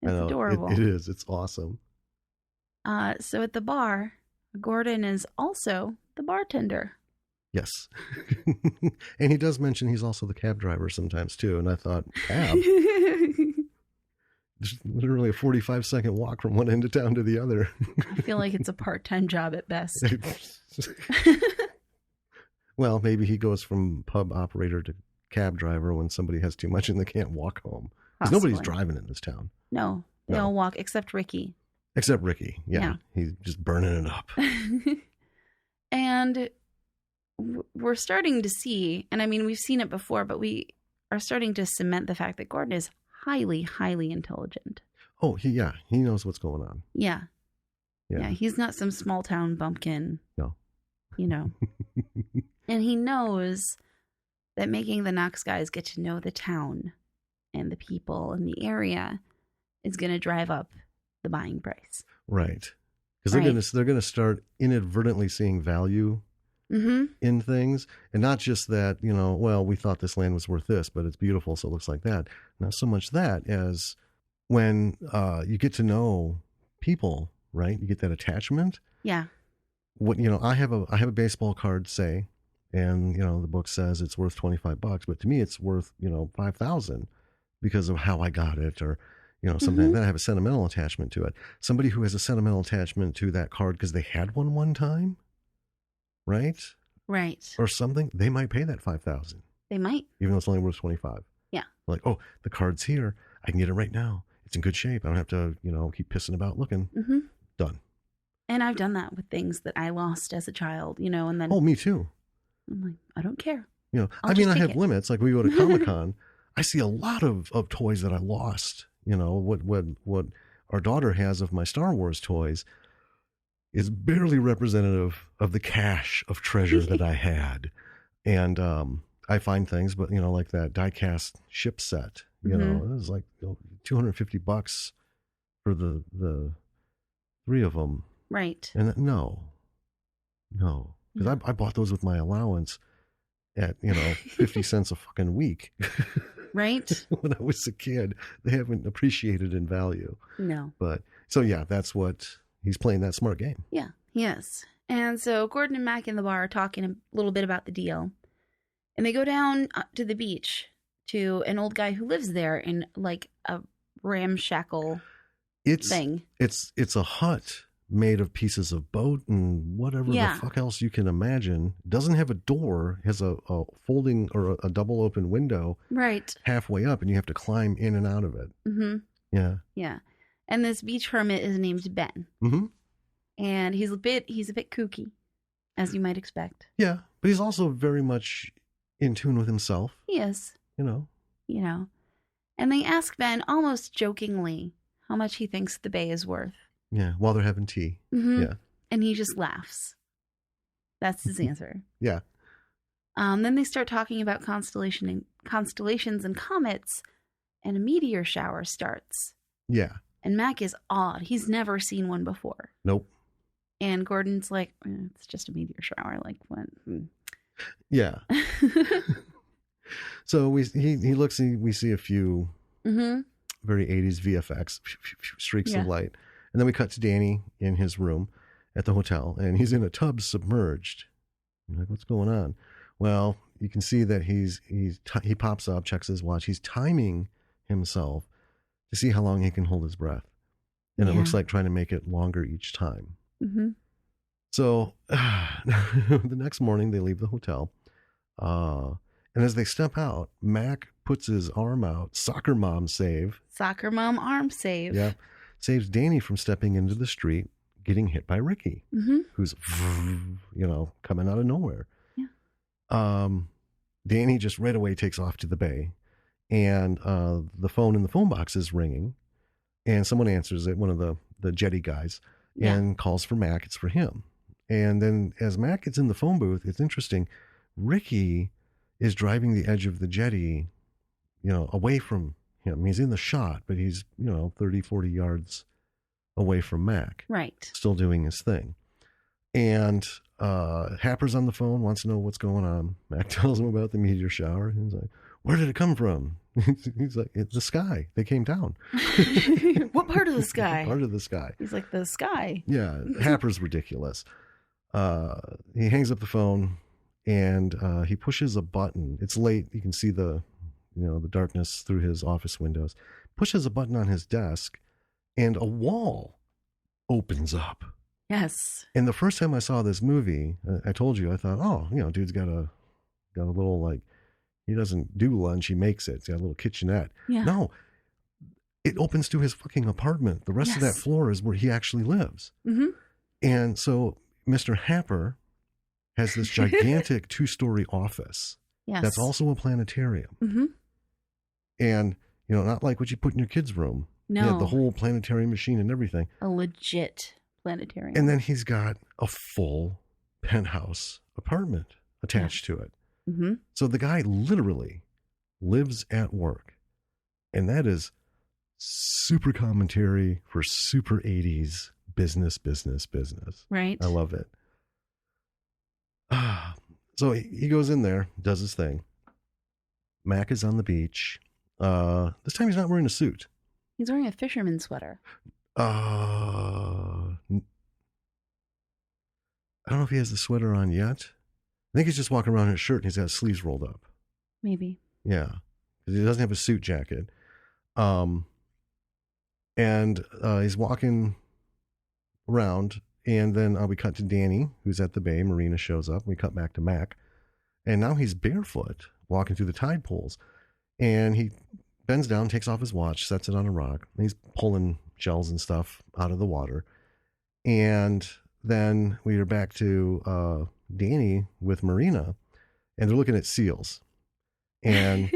It's adorable. It is. It's awesome. So at the bar, Gordon is also the bartender. Yes. And he does mention he's also the cab driver sometimes too. And I thought, cab? There's literally a 45-second walk from one end of town to the other. I feel like it's a part-time job at best. Well, maybe he goes from pub operator to cab driver when somebody has too much and they can't walk home. Because nobody's driving in this town. No, they all walk except Ricky. Except Ricky. Yeah. He's just burning it up. And we're starting to see, and I mean, we've seen it before, but we are starting to cement the fact that Gordon is highly, highly intelligent. Oh, he knows what's going on. Yeah. He's not some small town bumpkin. No. And he knows that making the Knox guys get to know the town and the people and the area is going to drive up the buying price. Right. Because they're gonna start inadvertently seeing value in things, and not just that, we thought this land was worth this, but it's beautiful, so it looks like that. Not so much that as when you get to know people, right? You get that attachment. Yeah. I have a baseball card, say, and the book says it's worth $25, but to me it's worth $5,000 because of how I got it, or something like that. I have a sentimental attachment to it. Somebody who has a sentimental attachment to that card because they had one time, right? Right. Or something, they might pay that $5,000. They might. Even though it's only worth $25. Yeah. Like, oh, the card's here. I can get it right now. It's in good shape. I don't have to, keep pissing about looking. Done. And I've done that with things that I lost as a child, and then. Oh, me too. I'm like, I don't care. I have limits. Like we go to Comic-Con, I see a lot of toys that I lost. What our daughter has of my Star Wars toys is barely representative of the cache of treasure that I had. And I find things, but like that die-cast ship set, it was like $250 for the three of them. Right. And no, because I bought those with my allowance at 50 cents a fucking week. Right. When I was a kid, they haven't appreciated in value. No. But so that's what he's playing, that smart game. Yeah. Yes. And so Gordon and Mac in the bar are talking a little bit about the deal, and they go down to the beach to an old guy who lives there in like a ramshackle thing. It's a hut made of pieces of boat and whatever the fuck else you can imagine. Doesn't have a door, has a folding or a double open window right halfway up, and you have to climb in and out of it. Yeah. And this beach hermit is named Ben. And he's a bit kooky, as you might expect. Yeah, but he's also very much in tune with himself. He is. And they ask Ben almost jokingly, how much he thinks the bay is worth. Yeah, while they're having tea. Mm-hmm. Yeah. And he just laughs. That's his answer. Yeah. Then they start talking about constellations and comets, and a meteor shower starts. Yeah. And Mac is awed. He's never seen one before. Nope. And Gordon's like, it's just a meteor shower. Like, what? Yeah. So we see a few very 80s VFX streaks of light. And then we cut to Danny in his room at the hotel, and he's in a tub submerged. You're like, what's going on? Well, you can see that he pops up, checks his watch. He's timing himself to see how long he can hold his breath. And it looks like trying to make it longer each time. Mm-hmm. So the next morning they leave the hotel. And as they step out, Mac puts his arm out. Soccer mom save. Soccer mom arm save. Yeah. Saves Danny from stepping into the street, getting hit by Ricky, who's, coming out of nowhere. Yeah. Danny just right away takes off to the bay, and the phone in the phone box is ringing, and someone answers it, one of the jetty guys, and calls for Mac. It's for him. And then as Mac gets in the phone booth, it's interesting. Ricky is driving the edge of the jetty, away from him. He's in the shot, but he's, 30, 40 yards away from Mac. Right. Still doing his thing. And Happer's on the phone, wants to know what's going on. Mac tells him about the meteor shower. He's like, where did it come from? He's like, it's the sky. They came down. What part of the sky? Part of the sky. He's like, the sky. Yeah. Happer's ridiculous. He hangs up the phone and he pushes a button. It's late. You can see the darkness through his office windows. Pushes a button on his desk and a wall opens up. Yes. And the first time I saw this movie, I told you, I thought, dude's got a little, like, he doesn't do lunch, he makes it. He's got a little kitchenette. Yeah. No, it opens to his fucking apartment. The rest of that floor is where he actually lives. Mm-hmm. And so Mr. Happer has this gigantic 2-story office. Yes. That's also a planetarium. Mm-hmm. And, not like what you put in your kid's room. No. He had the whole planetarium machine and everything. A legit planetarium. And then he's got a full penthouse apartment attached to it. Mm-hmm. So the guy literally lives at work. And that is super commentary for super 80s business. Right. I love it. So he goes in there, does his thing. Mac is on the beach. This time he's not wearing a suit. He's wearing a fisherman's sweater. I don't know if he has the sweater on yet. I think he's just walking around in his shirt and he's got his sleeves rolled up. Maybe. Yeah. Because he doesn't have a suit jacket. And he's walking around, and then we cut to Danny, who's at the bay. Marina shows up. We cut back to Mac. And now he's barefoot, walking through the tide pools. And he bends down, takes off his watch, sets it on a rock. And he's pulling shells and stuff out of the water. And then we are back to Danny with Marina, and they're looking at seals. And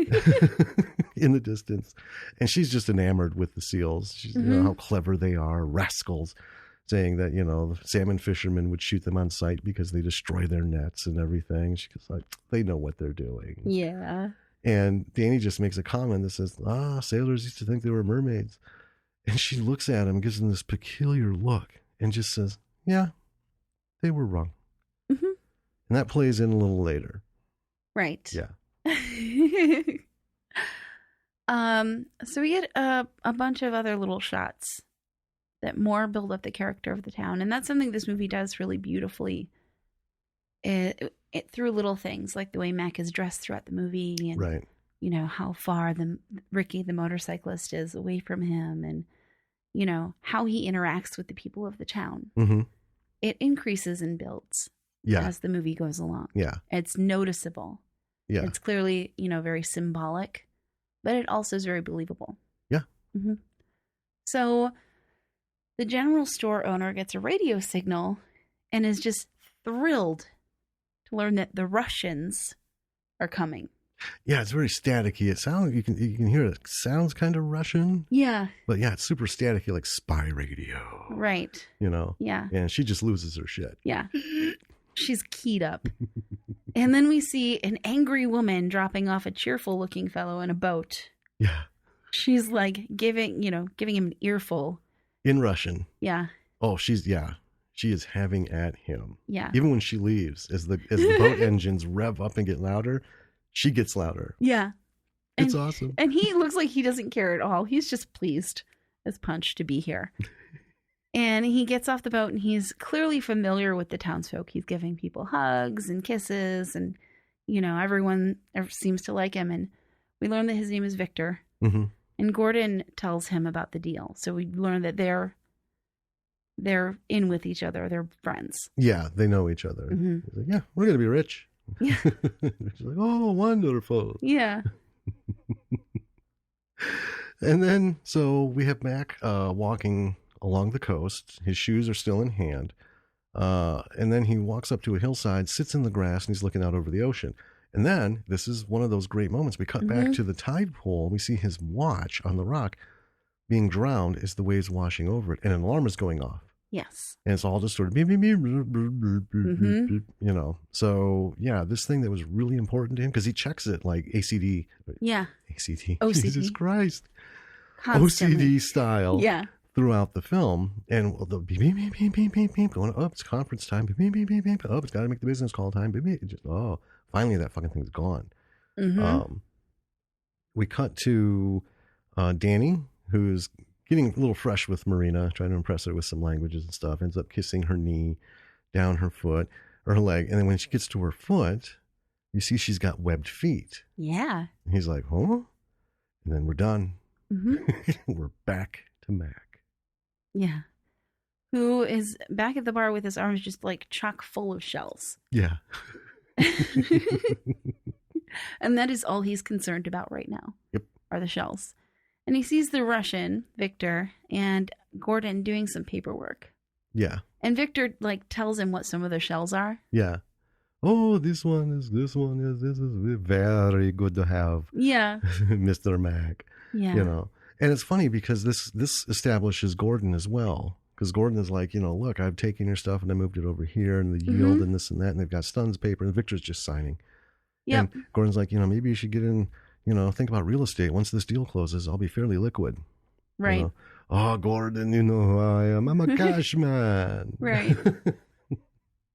in the distance, and she's just enamored with the seals. She's, how clever they are, rascals, saying that, the salmon fishermen would shoot them on sight because they destroy their nets and everything. She's like, they know what they're doing. Yeah. And Danny just makes a comment that says, sailors used to think they were mermaids. And she looks at him, gives him this peculiar look, and just says, yeah, they were wrong. Mm-hmm. And that plays in a little later. Right. Yeah. So we get a bunch of other little shots that more build up the character of the town, and that's something this movie does really beautifully. It through little things like the way Mac is dressed throughout the movie, and right. How far Ricky the motorcyclist is away from him, and how he interacts with the people of the town. Mm-hmm. It increases and builds as the movie goes along. Yeah, it's noticeable. Yeah, it's clearly very symbolic, but it also is very believable. Yeah. Mm-hmm. So the general store owner gets a radio signal and is just thrilled to learn that the Russians are coming. Yeah, it's very staticky. It sounds, you can hear it sounds kind of Russian, Yeah. but yeah, it's super staticky, like spy radio. Right. You know? Yeah. And she just loses her shit. Yeah. She's keyed up. And then we see an angry woman dropping off a cheerful looking fellow in a boat. Yeah. She's like giving him an earful. In Russian. Yeah. Oh, she is having at him. Yeah. Even when she leaves, as the boat engines rev up and get louder, she gets louder. Yeah. It's awesome. And he looks like he doesn't care at all. He's just pleased as punch to be here. And he gets off the boat and he's clearly familiar with the townsfolk. He's giving people hugs and kisses and, everyone seems to like him. And we learn that his name is Victor. Mm-hmm. And Gordon tells him about the deal. So we learn that they're in with each other. They're friends. Yeah, they know each other. Mm-hmm. He's like, yeah, we're going to be rich. Yeah. She's like, oh, wonderful. Yeah. And then, so we have Mac walking along the coast. His shoes are still in hand. And then he walks up to a hillside, sits in the grass, and he's looking out over the ocean. And then, this is one of those great moments. We cut back to the tide pool. We see his watch on the rock being drowned as the waves washing over it. And an alarm is going off. Yes. And it's all just sort of beep, beep, beep, beep, beep, beep, beep, So, yeah, this thing that was really important to him, because he checks it like ACD. Yeah. ACD. OCD. Jesus Christ. Constantly. OCD style. Yeah. Throughout the film. And the beep, beep, beep, beep, beep, beep, beep, going, oh, it's conference time. Beep, beep, beep, beep, beep. Oh, it's got to make the business call time. Beep, beep. Just, finally that fucking thing's gone. Mm-hmm. We cut to Danny, who's getting a little fresh with Marina, trying to impress her with some languages and stuff, ends up kissing her knee, down her foot, or her leg. And then when she gets to her foot, you see she's got webbed feet. Yeah. And he's like, huh? And then we're done. Mm-hmm. We're back to Mac. Yeah. Who is back at the bar with his arms just like chock full of shells. Yeah. And that is all he's concerned about right now. Yep. Are the shells. And he sees the Russian, Victor, and Gordon doing some paperwork. Yeah. And Victor tells him what some of the shells are. Yeah. Oh, this is very good to have. Yeah. Mr. Mac. Yeah. And it's funny because this establishes Gordon as well. Because Gordon is like, look, I've taken your stuff and I moved it over here and the yield and this and that. And they've got Stun's paper and Victor's just signing. Yep. And Gordon's like, maybe you should get in, think about real estate. Once this deal closes, I'll be fairly liquid. Right. Oh, Gordon, you know who I am. I'm a cash man. Right.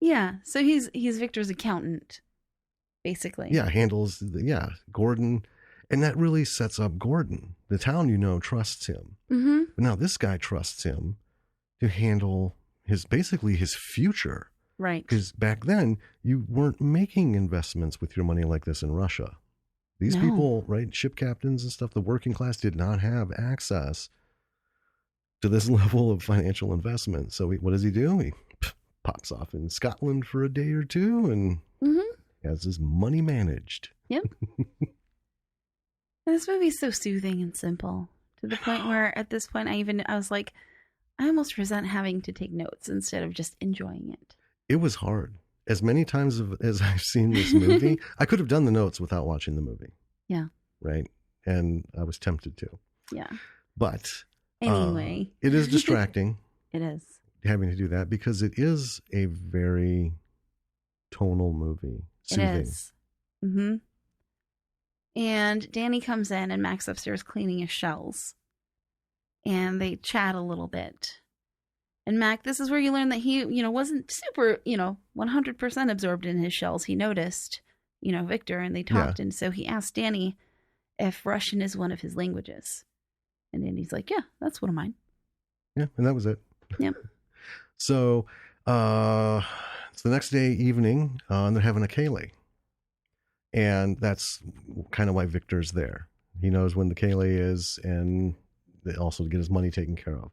Yeah. So he's Victor's accountant, basically. Yeah. Handles, Gordon. And that really sets up Gordon. The town, trusts him. Mm-hmm. But now this guy trusts him to handle his future. Right. Because back then, you weren't making investments with your money like this in Russia. These people, right, ship captains and stuff, the working class did not have access to this level of financial investment. So what does he do? He pops off in Scotland for a day or two and has his money managed. Yep. This movie's so soothing and simple to the point where at this point I was like, I almost resent having to take notes instead of just enjoying it. It was hard. As many times as I've seen this movie, I could have done the notes without watching the movie. Yeah. Right. And I was tempted to. Yeah. But anyway, it is distracting. It is. Having to do that because it is a very tonal movie. Soothing. It is. Mm-hmm. And Danny comes in and Mac's upstairs cleaning his shells. And they chat a little bit. And Mac, this is where you learn that he, wasn't super, 100% absorbed in his shells. He noticed, Victor, and they talked. Yeah. And so he asked Danny if Russian is one of his languages. And Danny's like, yeah, that's one of mine. Yeah, and that was it. Yep. So it's the next day evening, and they're having a Kaylee. And that's kind of why Victor's there. He knows when the Kaylee is, and also to get his money taken care of.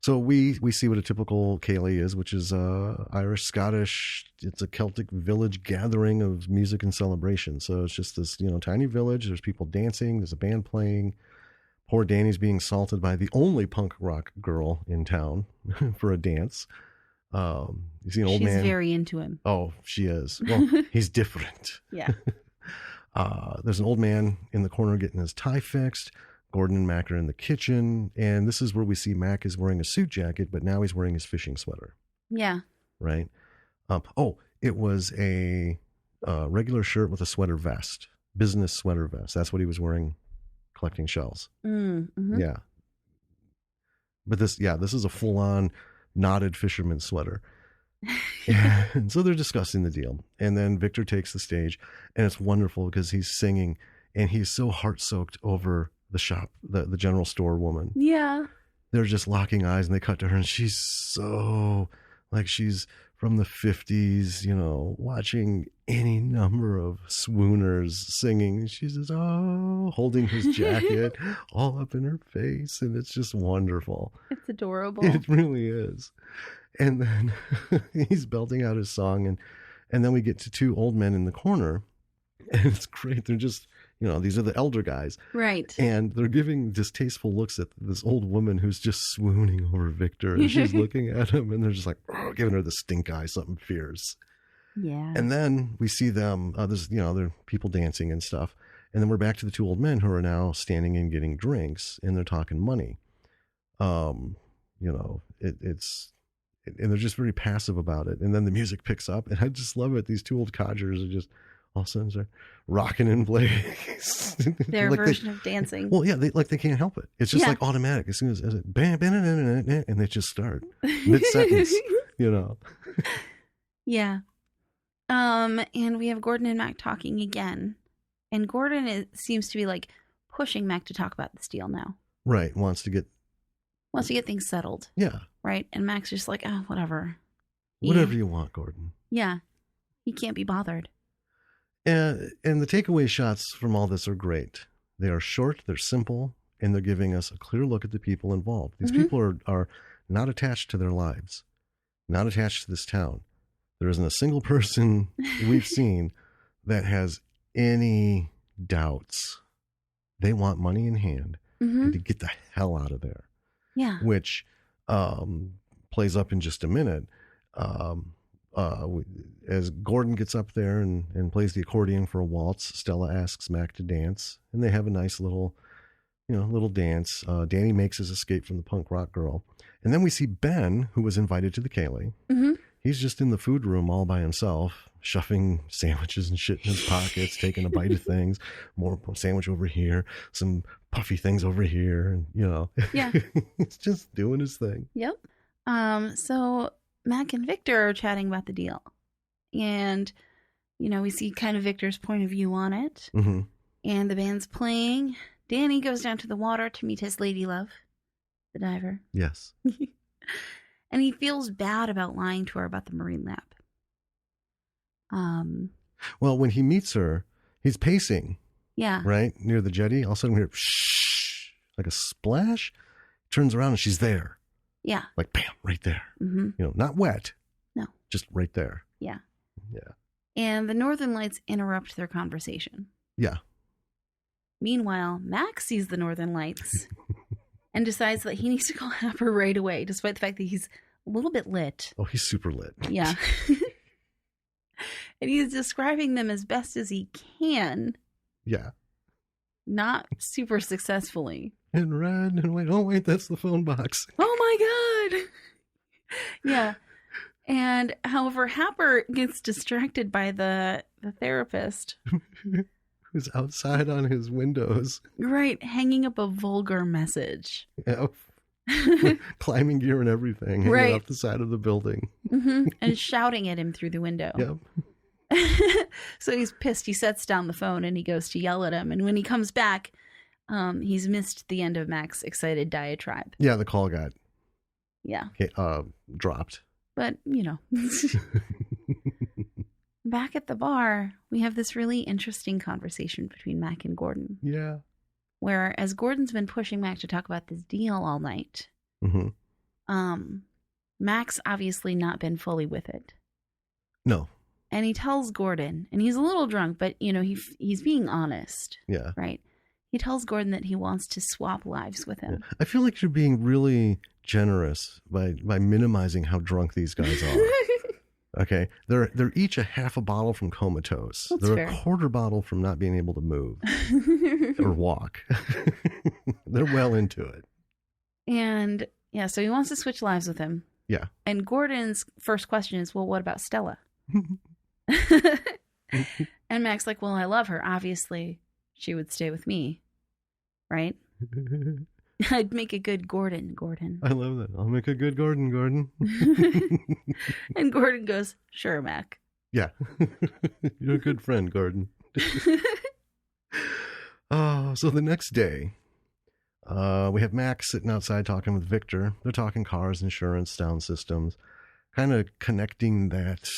So we see what a typical Kaylee is, which is Irish, Scottish. It's a Celtic village gathering of music and celebration. So it's just this, tiny village. There's people dancing. There's a band playing. Poor Danny's being salted by the only punk rock girl in town for a dance. You see an old man. She's very into him. Oh, she is. Well, he's different. Yeah. There's an old man in the corner getting his tie fixed. Gordon and Mac are in the kitchen. And this is where we see Mac is wearing a suit jacket, but now he's wearing his fishing sweater. Yeah. Right? It was a regular shirt with a sweater vest. Business sweater vest. That's what he was wearing collecting shells. Mm-hmm. Yeah. But this is a full-on knotted fisherman sweater. And so they're discussing the deal. And then Victor takes the stage, and it's wonderful because he's singing, and he's so heart-soaked over the shop, the general store woman. Yeah. They're just locking eyes, and they cut to her, and she's so, like, she's from the 50s, watching any number of swooners singing. She's just, holding his jacket all up in her face, and it's just wonderful. It's adorable. It really is. And then he's belting out his song, and then we get to two old men in the corner, and it's great. They're just, these are the elder guys. Right. And they're giving distasteful looks at this old woman who's just swooning over Victor, and she's looking at him, and they're just like, giving her the stink eye, something fierce. Yeah. And then we see them, there are people dancing and stuff. And then we're back to the two old men who are now standing and getting drinks, and they're talking money. And they're just very passive about it. And then the music picks up, and I just love it. These two old codgers are just all of a sudden they're rocking in place. Their version of dancing. Well, yeah, they can't help it. It's just like automatic. As soon as it bam, bam, and they just start mid-sentence, Yeah. And we have Gordon and Mac talking again. And Gordon seems to be like pushing Mac to talk about this deal now. Right. Wants to get things settled. Yeah. Right. And Mac's just like, whatever. Whatever you want, Gordon. Yeah. He can't be bothered. And the takeaway shots from all this are great. They are short, they're simple, and they're giving us a clear look at the people involved. These people are not attached to their lives, not attached to this town. There isn't a single person we've seen that has any doubts. They want money in hand and to get the hell out of there. Yeah. Which plays up in just a minute. As Gordon gets up there and plays the accordion for a waltz, Stella asks Mac to dance, and they have a nice little dance. Danny makes his escape from the punk rock girl. And then we see Ben, who was invited to the Kaylee. Mm-hmm. He's just in the food room all by himself, shoving sandwiches and shit in his pockets, taking a bite of things, more sandwich over here, some puffy things over here, and Yeah. He's just doing his thing. Yep. So Mac and Victor are chatting about the deal. And, we see kind of Victor's point of view on it. Mm-hmm. And the band's playing. Danny goes down to the water to meet his lady love, the diver. Yes. And he feels bad about lying to her about the marine lab. Well, when he meets her, he's pacing. Yeah. Right? Near the jetty. All of a sudden we hear shh, like a splash. Turns around and she's there. Yeah. Like, bam, right there. Mm-hmm. Not wet. No. Just right there. Yeah. Yeah. And the Northern Lights interrupt their conversation. Yeah. Meanwhile, Max sees the Northern Lights and decides that he needs to call Happer right away, despite the fact that he's a little bit lit. Oh, he's super lit. Yeah. And he's describing them as best as he can. Yeah. Not super successfully. And red and wait. Oh, wait, that's the phone box. Oh, my God. Yeah. And however, Happer gets distracted by the therapist. Who's outside on his windows. Right. Hanging up a vulgar message. Yeah. Climbing gear and everything. Hanging off the side of the building. Mm-hmm. And shouting at him through the window. Yep. So he's pissed. He sets down the phone and he goes to yell at him. And when he comes back, he's missed the end of Mac's excited diatribe. Yeah, the call got dropped. But, back at the bar, we have this really interesting conversation between Mac and Gordon. Yeah. Where, as Gordon's been pushing Mac to talk about this deal all night, Mac's obviously not been fully with it. No. And he tells Gordon, and he's a little drunk, but, he's being honest. Yeah. Right? He tells Gordon that he wants to swap lives with him. Yeah. I feel like you're being really generous by minimizing how drunk these guys are. Okay, they're each a half a bottle from comatose. That's They're fair. a quarter bottle from not being able to move or walk. They're well into it. And yeah, so he wants to switch lives with him. Yeah. And Gordon's first question is, well, what about Stella? And Mac's like, well, I love her. Obviously, she would stay with me. Right? I'd make a good Gordon. I love that. I'll make a good Gordon. And Gordon goes, sure, Mac. Yeah. You're a good friend, Gordon. So the next day, we have Max sitting outside talking with Victor. They're talking cars, insurance, sound systems, kind of connecting that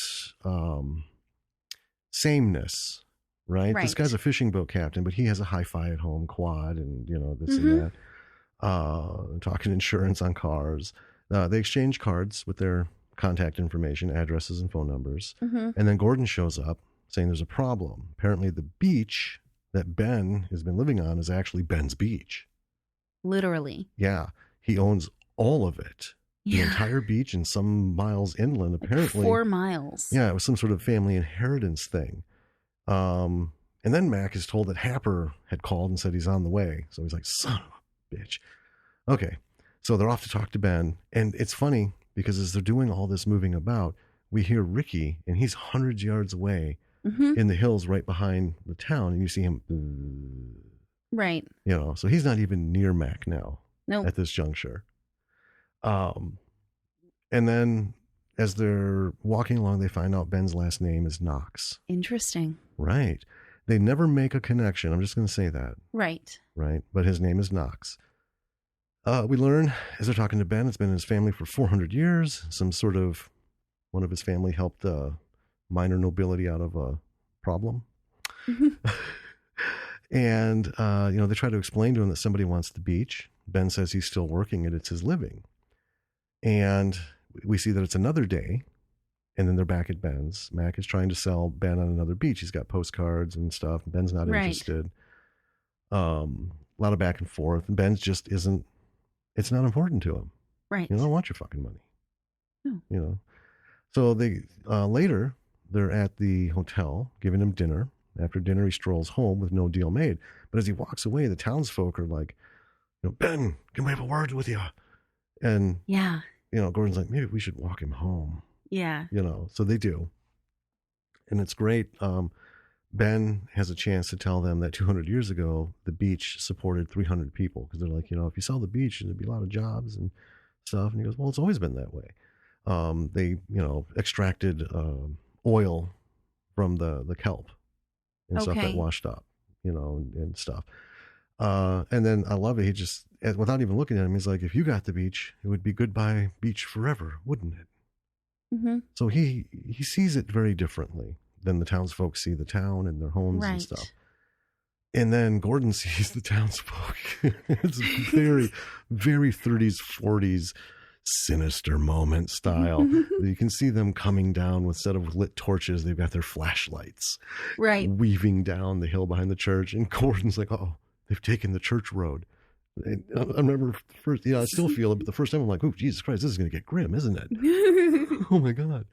sameness, right? This guy's a fishing boat captain, but he has a hi-fi at home, quad, and this and that. Talking insurance on cars. They exchange cards with their contact information, addresses, and phone numbers. And then Gordon shows up saying there's a problem. Apparently the beach that Ben has been living on is actually Ben's beach. Literally. Yeah. He owns all of it. The entire beach and some miles inland, apparently. 4 miles. Yeah, it was some sort of family inheritance thing. And then Mac is told that Happer had called and said he's on the way. So he's like, son of a bitch. Okay. So they're off to talk to Ben. And it's funny because as they're doing all this moving about, we hear Ricky, and he's hundreds of yards away in the hills right behind the town. And you see him. Right. So he's not even near Mac now at this juncture. And then as they're walking along, they find out Ben's last name is Knox. Interesting. Right. They never make a connection. I'm just going to say that. Right. Right. But his name is Knox. We learn as they're talking to Ben, it's been in his family for 400 years. One of his family helped minor nobility out of a problem. And, they try to explain to him that somebody wants the beach. Ben says he's still working and it's his living. And we see that it's another day. And then they're back at Ben's. Mac is trying to sell Ben on another beach. He's got postcards and stuff. Ben's not interested. A lot of back and forth. And Ben's just it's not important to him. Right. I don't want your fucking money. No. So they, later, they're at the hotel giving him dinner. After dinner, he strolls home with no deal made. But as he walks away, the townsfolk are like, Ben, can we have a word with you? And, Gordon's like, maybe we should walk him home. Yeah. So they do. And it's great. Ben has a chance to tell them that 200 years ago, the beach supported 300 people. Because they're like, if you sell the beach, there'd be a lot of jobs and stuff. And he goes, well, it's always been that way. They, extracted oil from the kelp and stuff that washed up, and stuff. And then I love it. He just, without even looking at him, he's like, if you got the beach, it would be goodbye beach forever, wouldn't it? So he sees it very differently than the townsfolk see the town and their homes and stuff. And then Gordon sees the townsfolk. It's very, very 30s, 40s sinister moment style. You can see them coming down with set of lit torches. They've got their flashlights weaving down the hill behind the church. And Gordon's like, oh, they've taken the church road. And I remember first, I still feel it, but the first time I'm like, oh, Jesus Christ, this is going to get grim, isn't it? Oh my God.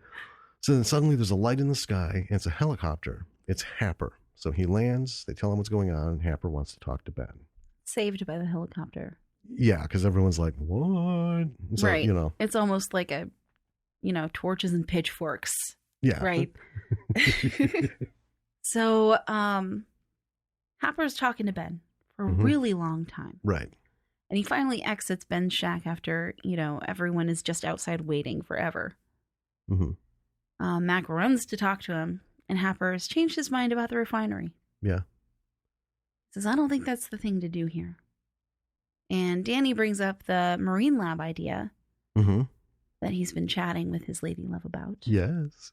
So then suddenly there's a light in the sky, and it's a helicopter. It's Happer. So he lands, they tell him what's going on, and Happer wants to talk to Ben. Saved by the helicopter. Yeah, because everyone's like, what? So, right. It's almost like torches and pitchforks. Yeah. Right. So, Happer's talking to Ben for a really long time. Right. And he finally exits Ben's shack after, everyone is just outside waiting forever. Mac runs to talk to him, and Happer has changed his mind about the refinery. Yeah. Says, I don't think that's the thing to do here. And Danny brings up the marine lab idea that he's been chatting with his lady love about. Yes.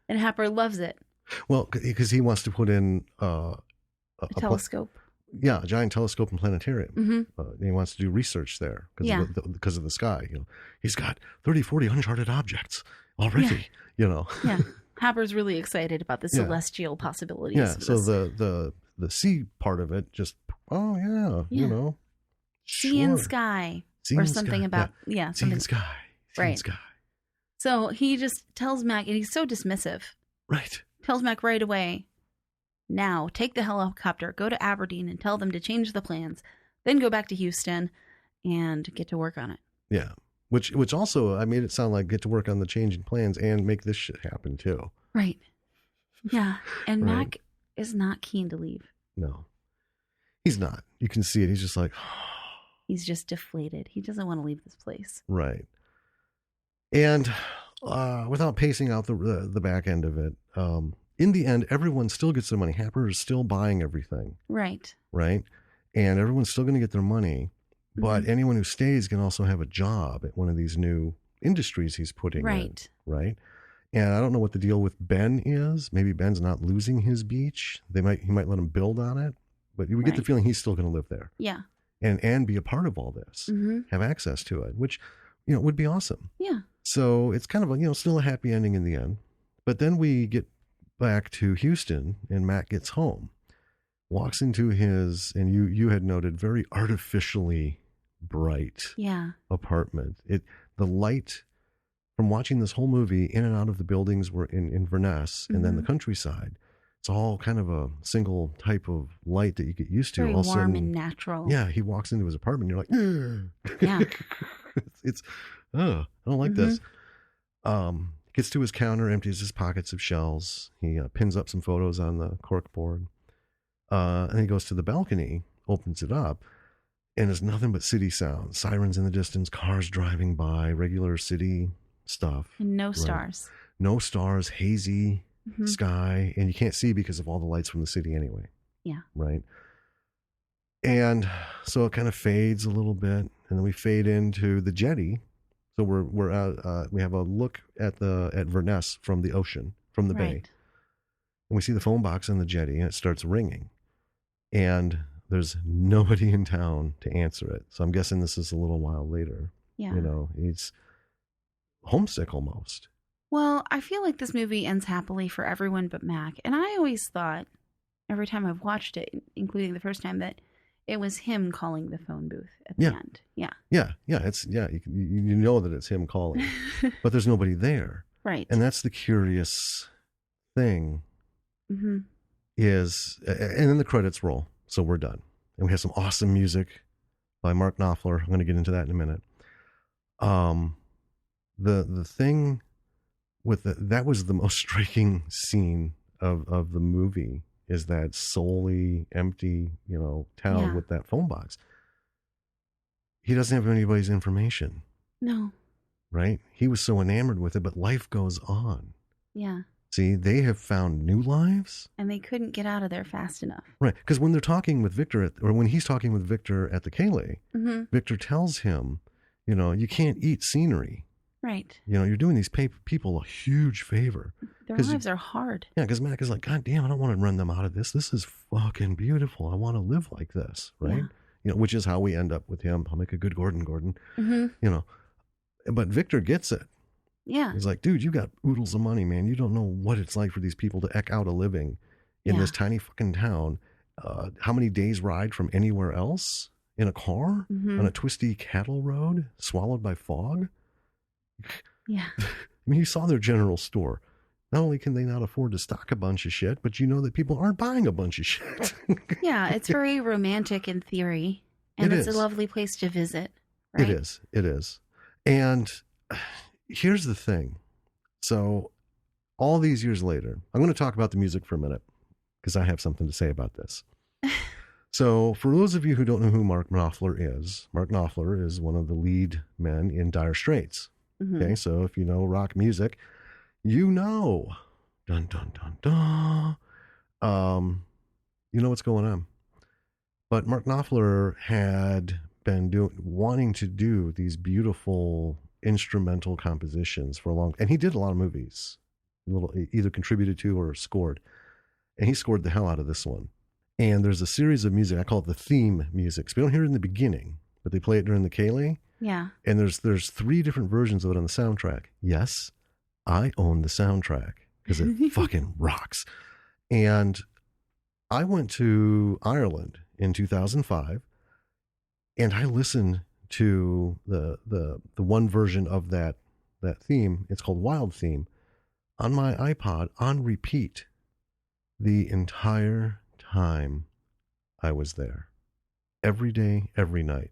And Happer loves it. Well, because he wants to put in a telescope. A giant telescope and planetarium. He wants to do research there because of the sky. He's got 30, 40 uncharted objects already. Yeah. Happer's really excited about the celestial possibilities. Yeah. So the sea part of it just sea and sky sea or and something sky. about sea something and sky. Sea and sky. So he just tells Mac, and he's so dismissive, Right. tells Mac right away, now take the helicopter, go to Aberdeen and tell them to change the plans, then go back to Houston and get to work on it. Yeah. Which also, I made it sound like get to work on the changing plans and make this shit happen too. Right. Yeah. And Right. Mac is not keen to leave. No, he's not. You can see it. He's just like, He's just deflated. He doesn't want to leave this place. right. And without pacing out the back end of it, in the end, everyone still gets their money. Happer is still buying everything. Right. Right. And everyone's still going to get their money. But anyone who stays can also have a job at one of these new industries he's putting Right. in. Right. And I don't know what the deal with Ben is. Maybe Ben's not losing his beach. He might let him build on it. But we get the feeling he's still going to live there. Yeah. And be a part of all this. Have access to it, which, would be awesome. Yeah. So it's kind of still a happy ending in the end. But then we get back to Houston and Matt gets home, walks into his, and you had noted, very artificially bright apartment. The light from watching this whole movie in and out of the buildings were in Inverness and then the countryside. It's all kind of a single type of light that you get used to. Very all of a warm sudden, and natural. Yeah, he walks into his apartment. You're like, Yeah. I don't like this. Gets to his counter, empties his pockets of shells. He pins up some photos on the cork board. And he goes to the balcony, opens it up, and there's nothing but city sounds. Sirens in the distance, cars driving by, regular city stuff. And no stars. No stars, hazy sky, and you can't see because of all the lights from the city anyway. Yeah. Right. And so it kind of fades a little bit, and then we fade into the jetty. So we're out, we have a look at Verness from the ocean, from the bay, and we see the phone box on the jetty, and it starts ringing, and there's nobody in town to answer it. So I'm guessing this is a little while later. Yeah. He's homesick almost. Well, I feel like this movie ends happily for everyone but Mac. And I always thought, every time I've watched it, including the first time, that it was him calling the phone booth at the end. Yeah. Yeah. You know that it's him calling, but there's nobody there. Right. And that's the curious thing is, and then the credits roll. So we're done. And we have some awesome music by Mark Knopfler. I'm going to get into that in a minute. The thing with that was the most striking scene of the movie, is that solely empty, town with that phone box. He doesn't have anybody's information. No. Right? He was so enamored with it, but life goes on. Yeah. See, they have found new lives. And they couldn't get out of there fast enough. Right. Because when they're talking with Victor, or when he's talking with Victor at the Kaylee, Victor tells him, you can't eat scenery. Right. You're doing these people a huge favor. Their lives are hard. Yeah, because Mac is like, God damn, I don't want to run them out of this. This is fucking beautiful. I want to live like this, right? Yeah. Which is how we end up with him. I'll make a good Gordon. But Victor gets it. Yeah. He's like, dude, you got oodles of money, man. You don't know what it's like for these people to eke out a living in this tiny fucking town. How many days ride from anywhere else in a car on a twisty cattle road swallowed by fog? Yeah. I mean, you saw their general store. Not only can they not afford to stock a bunch of shit, but you know that people aren't buying a bunch of shit. Yeah, it's very romantic in theory. And it's a lovely place to visit. Right? It is. And here's the thing. So all these years later, I'm going to talk about the music for a minute because I have something to say about this. So for those of you who don't know who Mark Knopfler is one of the lead men in Dire Straits. Okay, so if you know rock music, dun dun dun dun, you know what's going on. But Mark Knopfler had been wanting to do these beautiful instrumental compositions for a long, and he did a lot of movies, either contributed to or scored, and he scored the hell out of this one. And there's a series of music, I call it the theme music. So we don't hear it in the beginning, but they play it during the Kaylee. Yeah. And there's 3 different versions of it on the soundtrack. Yes, I own the soundtrack because it fucking rocks. And I went to Ireland in 2005, and I listened to the one version of that that theme. It's called Wild Theme on my iPod on repeat the entire time I was there. Every day, every night.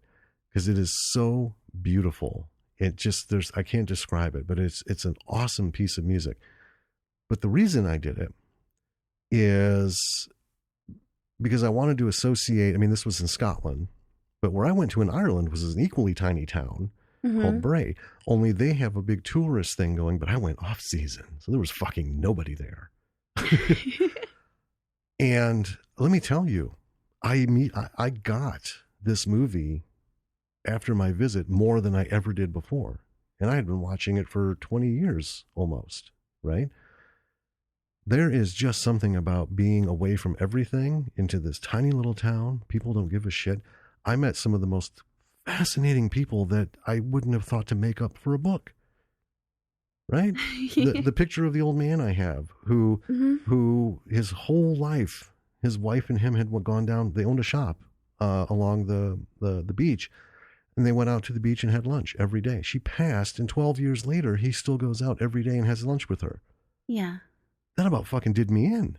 Because it is so beautiful. It just, I can't describe it, but it's an awesome piece of music. But the reason I did it is because I wanted to associate, I mean, this was in Scotland, but where I went to in Ireland was an equally tiny town called Bray. Only they have a big tourist thing going, but I went off season. So there was fucking nobody there. And let me tell you, I got this movie after my visit more than I ever did before. And I had been watching it for 20 years almost, right? There is just something about being away from everything into this tiny little town. People don't give a shit. I met some of the most fascinating people that I wouldn't have thought to make up for a book. Right? The picture of the old man I have who his whole life, his wife and him had gone down, they owned a shop along the beach, and they went out to the beach and had lunch every day. She passed, and 12 years later, he still goes out every day and has lunch with her. Yeah. That about fucking did me in.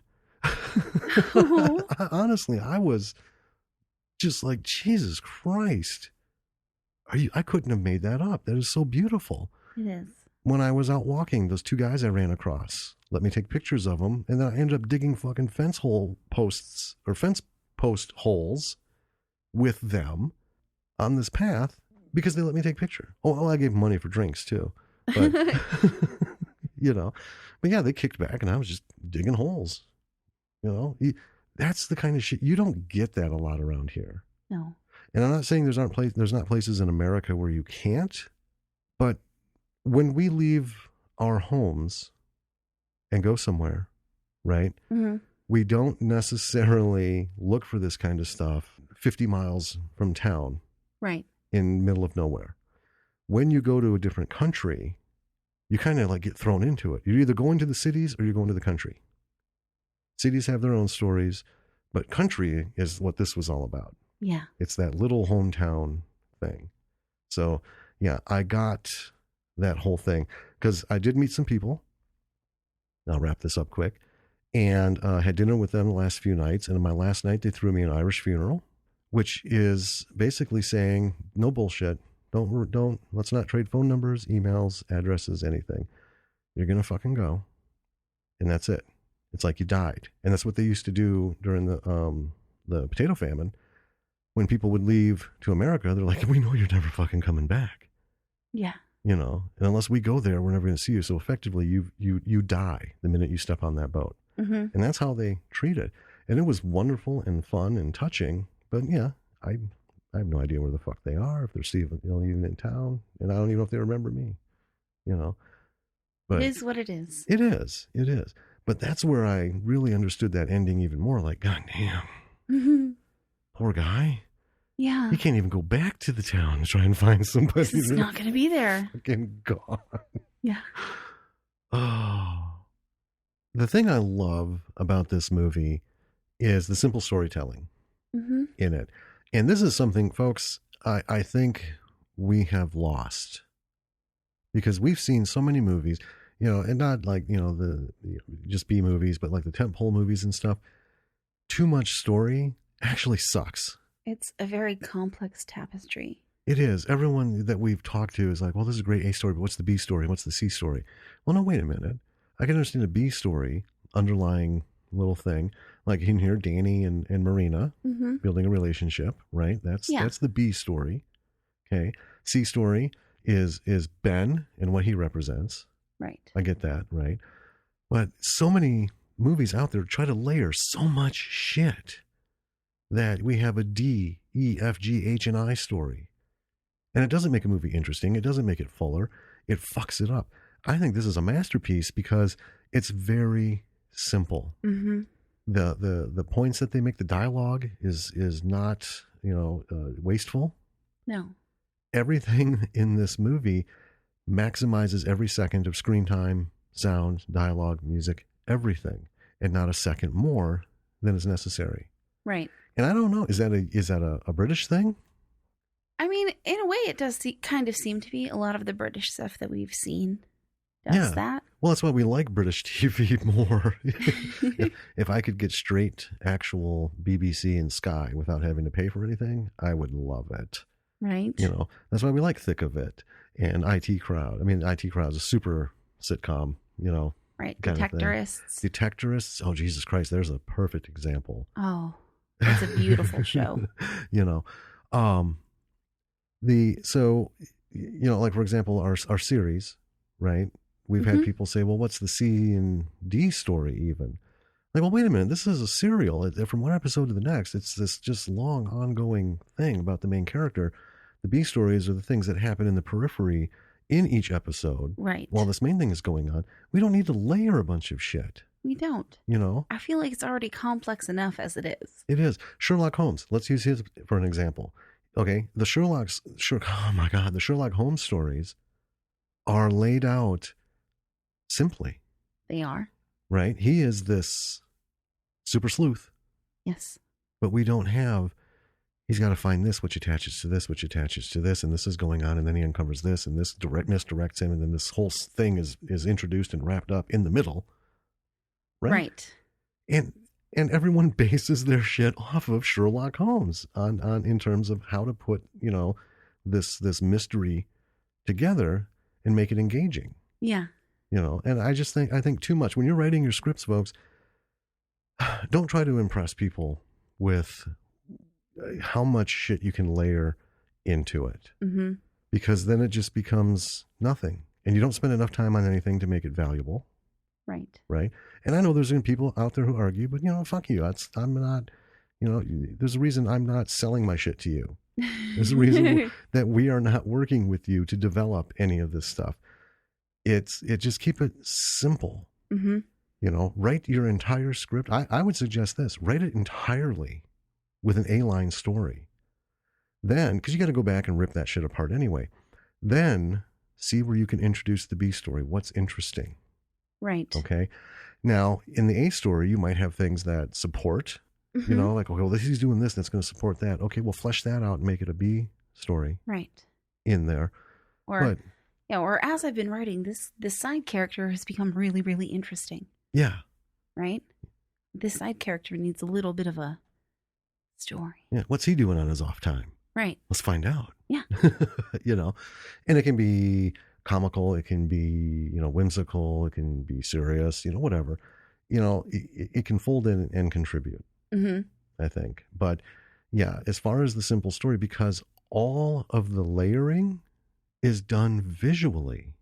Honestly, I was just like, Jesus Christ. I couldn't have made that up. That is so beautiful. It is. When I was out walking, those two guys I ran across let me take pictures of them, and then I ended up digging fucking fence post holes with them on this path because they let me take picture. Oh, I gave them money for drinks too, but you know. But yeah, they kicked back, and I was just digging holes. You know, that's the kind of shit you don't get that a lot around here. No. And I'm not saying there's not places in America where you can't, but when we leave our homes and go somewhere, right? Mm-hmm. We don't necessarily look for this kind of stuff 50 miles from town, right? In middle of nowhere. When you go to a different country, you kind of like get thrown into it. You're either going to the cities or you're going to the country. Cities have their own stories, but country is what this was all about. Yeah. It's that little hometown thing. So yeah, I got that whole thing because I did meet some people. I'll wrap this up quick. And had dinner with them the last few nights. And on my last night, they threw me an Irish funeral, which is basically saying, no bullshit. Let's not trade phone numbers, emails, addresses, anything. You're going to fucking go. And that's it. It's like you died. And that's what they used to do during the potato famine. When people would leave to America, they're like, we know you're never fucking coming back. Yeah. You know, and unless we go there, we're never going to see you. So effectively, you die the minute you step on that boat. Mm-hmm. And that's how they treat it. And it was wonderful and fun and touching. But yeah, I have no idea where the fuck they are, if they're still even in town. And I don't even know if they remember me, you know. But it is what it is. It is. It is. But that's where I really understood that ending even more. Like, God damn. Mm-hmm. Poor guy. Yeah. He can't even go back to the town to try and find somebody. He's not going to be there. Fucking gone. Yeah. Oh. The thing I love about this movie is the simple storytelling in it. And this is something, folks, I think we have lost. Because we've seen so many movies, you know, and not like, you know, the just B movies, but like the tentpole movies and stuff. Too much story actually sucks. It's a very complex tapestry. It is. Everyone that we've talked to is like, well, this is a great A story, but what's the B story? What's the C story? Well, no, wait a minute. I can understand a B story, underlying little thing. Like in here, Danny and Marina building a relationship, right? That's the B story. Okay. C story is Ben and what he represents. Right. I get that, right? But so many movies out there try to layer so much shit that we have a D, E, F, G, H, and I story. And it doesn't make a movie interesting. It doesn't make it fuller. It fucks it up. I think this is a masterpiece because it's very simple. Mm-hmm. The points that they make, the dialogue is not, you know, wasteful. No. Everything in this movie maximizes every second of screen time, sound, dialogue, music, everything, and not a second more than is necessary. Right. And I don't know, is that a British thing? I mean, in a way, it does kind of seem to be. A lot of the British stuff that we've seen does Yeah. that. Well, that's why we like British TV more. If I could get straight actual BBC and Sky without having to pay for anything, I would love it. Right. You know, that's why we like Thick of It and IT Crowd. I mean, IT Crowd is a super sitcom, you know. Right. Kind of thing. Detectorists. Detectorists. Oh, Jesus Christ. There's a perfect example. Oh, it's a beautiful show. You know, so, you know, like, for example, our series, right? We've had people say, well, what's the C and D story even? Like, well, wait a minute. This is a serial. From one episode to the next, it's this just long ongoing thing about the main character. The B stories are the things that happen in the periphery in each episode. Right. While this main thing is going on. We don't need to layer a bunch of shit. We don't. You know? I feel like it's already complex enough as it is. It is. Sherlock Holmes. Let's use his for an example. Okay. The Sherlock Holmes stories are laid out simply. They are. Right? He is this super sleuth. Yes. But we don't have, he's got to find this, which attaches to this, which attaches to this, and this is going on, and then he uncovers this, and this misdirects him, and then this whole thing is introduced and wrapped up in the middle. Right. And everyone bases their shit off of Sherlock Holmes on in terms of how to put, you know, this mystery together and make it engaging. Yeah. You know, and I think too much when you're writing your scripts, folks, don't try to impress people with how much shit you can layer into it, because then it just becomes nothing, and you don't spend enough time on anything to make it valuable. Right. And I know there's people out there who argue, but, you know, fuck you. I'm not, you know, there's a reason I'm not selling my shit to you. There's a reason that we are not working with you to develop any of this stuff. Just keep it simple. You know, write your entire script. I would suggest this, write it entirely with an A-line story. Then, because you got to go back and rip that shit apart anyway. Then see where you can introduce the B story. What's interesting. Right. Okay. Now, in the A story, you might have things that support, you know, like, okay, well, he's doing this, that's going to support that. Okay, well, flesh that out and make it a B story. Right. In there. Or as I've been writing, this side character has become really, really interesting. Yeah. Right? This side character needs a little bit of a story. Yeah. What's he doing on his off time? Right. Let's find out. Yeah. You know, and it can be comical, it can be, you know, whimsical, it can be serious, you know, whatever. You know, it can fold in and contribute, I think. But yeah, as far as the simple story, because all of the layering is done visually.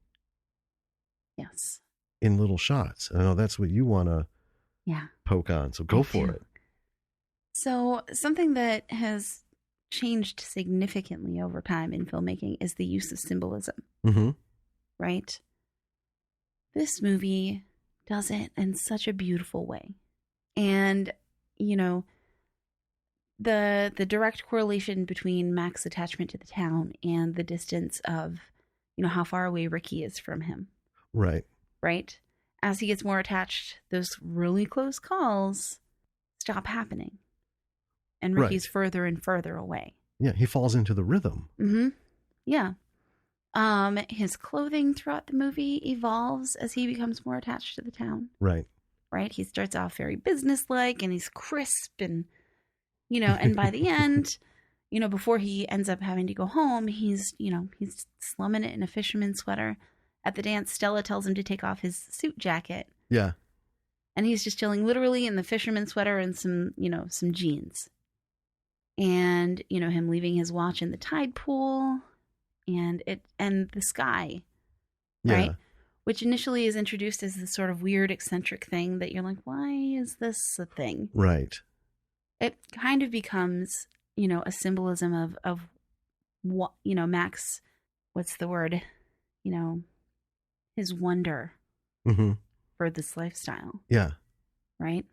Yes. In little shots. I know that's what you want to poke on, so go for it. So something that has changed significantly over time in filmmaking is the use of symbolism. Right? This movie does it in such a beautiful way. And, you know, the direct correlation between Mac's attachment to the town and the distance of, you know, how far away Ricky is from him. Right. Right? As he gets more attached, those really close calls stop happening. And Ricky's further and further away. Yeah, he falls into the rhythm. Yeah. His clothing throughout the movie evolves as he becomes more attached to the town. Right. He starts off very businesslike and he's crisp and, you know, and by the end, you know, before he ends up having to go home, he's slumming it in a fisherman's sweater. At the dance, Stella tells him to take off his suit jacket. Yeah. And he's just chilling literally in the fisherman's sweater and some jeans. And, you know, him leaving his watch in the tide pool. And the sky, right? Which initially is introduced as this sort of weird eccentric thing that you're like, why is this a thing? Right. It kind of becomes, you know, a symbolism of what, you know, Mac's, what's the word? You know, his wonder for this lifestyle. Yeah. Right?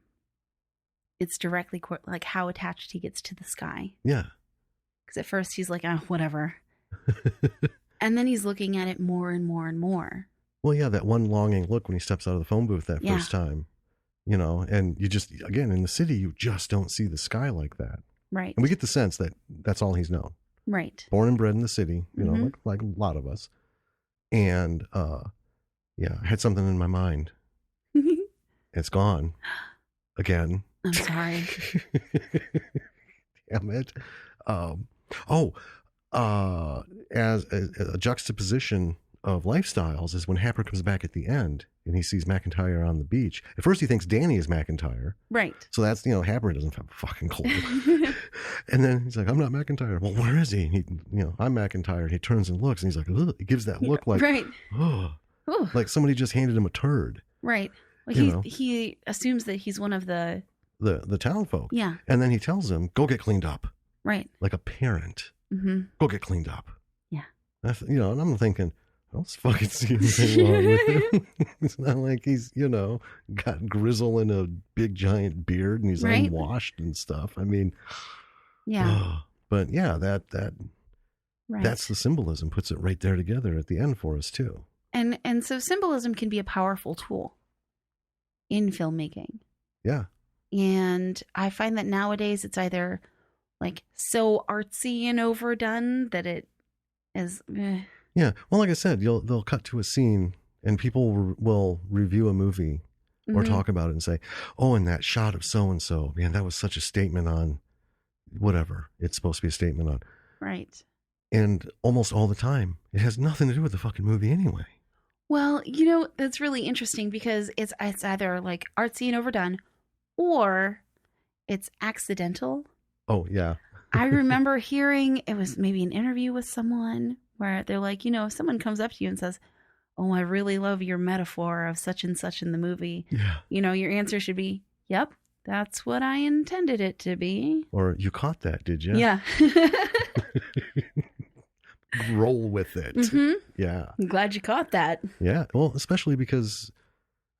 It's directly like how attached he gets to the sky. Yeah. Because at first he's like, whatever. And then he's looking at it more and more and more. Well, yeah, that one longing look when he steps out of the phone booth that first time, you know, and you just, again, in the city, you just don't see the sky like that. Right. And we get the sense that that's all he's known. Right. born and bred in the city, you know, Mhm. like a lot of us. And yeah, I had something in my mind. It's gone again. I'm sorry. Damn it. Um, oh, as a juxtaposition of lifestyles is when Happer comes back at the end and he sees McIntyre on the beach. At first, he thinks Danny is McIntyre. Right. So that's, you know, Happer doesn't have a fucking clue. And then he's like, I'm not McIntyre. Well, where is he? And he, you know, I'm McIntyre. And he turns and looks and he's like, ugh. He gives that look like, right. oh, Ooh. like somebody just handed him a turd. Right. Well, You know. he assumes that he's one of the town folk. Yeah. And then he tells him, go get cleaned up. Right. Like a parent. Mm-hmm. Go get cleaned up. Yeah. That's, you know, and I'm thinking, I don't fucking see anything wrong with him. It's not like he's, you know, got grizzle and a big giant beard and he's Right. unwashed and stuff. I mean, Yeah. but yeah, that Right. that's the symbolism, puts it right there together at the end for us too. And so symbolism can be a powerful tool in filmmaking. Yeah. And I find that nowadays it's either like so artsy and overdone that it is. Yeah. Well, like I said, they'll cut to a scene and people will review a movie or Mhm. talk about it and say, oh, and that shot of so-and-so, man, that was such a statement on whatever it's supposed to be a statement on. Right. And almost all the time, it has nothing to do with the fucking movie anyway. Well, you know, that's really interesting because it's either like artsy and overdone or it's accidental. Oh, yeah. I remember hearing, it was maybe an interview with someone where they're like, you know, if someone comes up to you and says, oh, I really love your metaphor of such and such in the movie. Yeah. You know, your answer should be, yep, that's what I intended it to be. Or you caught that, did you? Yeah. Roll with it. Mm-hmm. Yeah. I'm glad you caught that. Yeah. Well, especially because,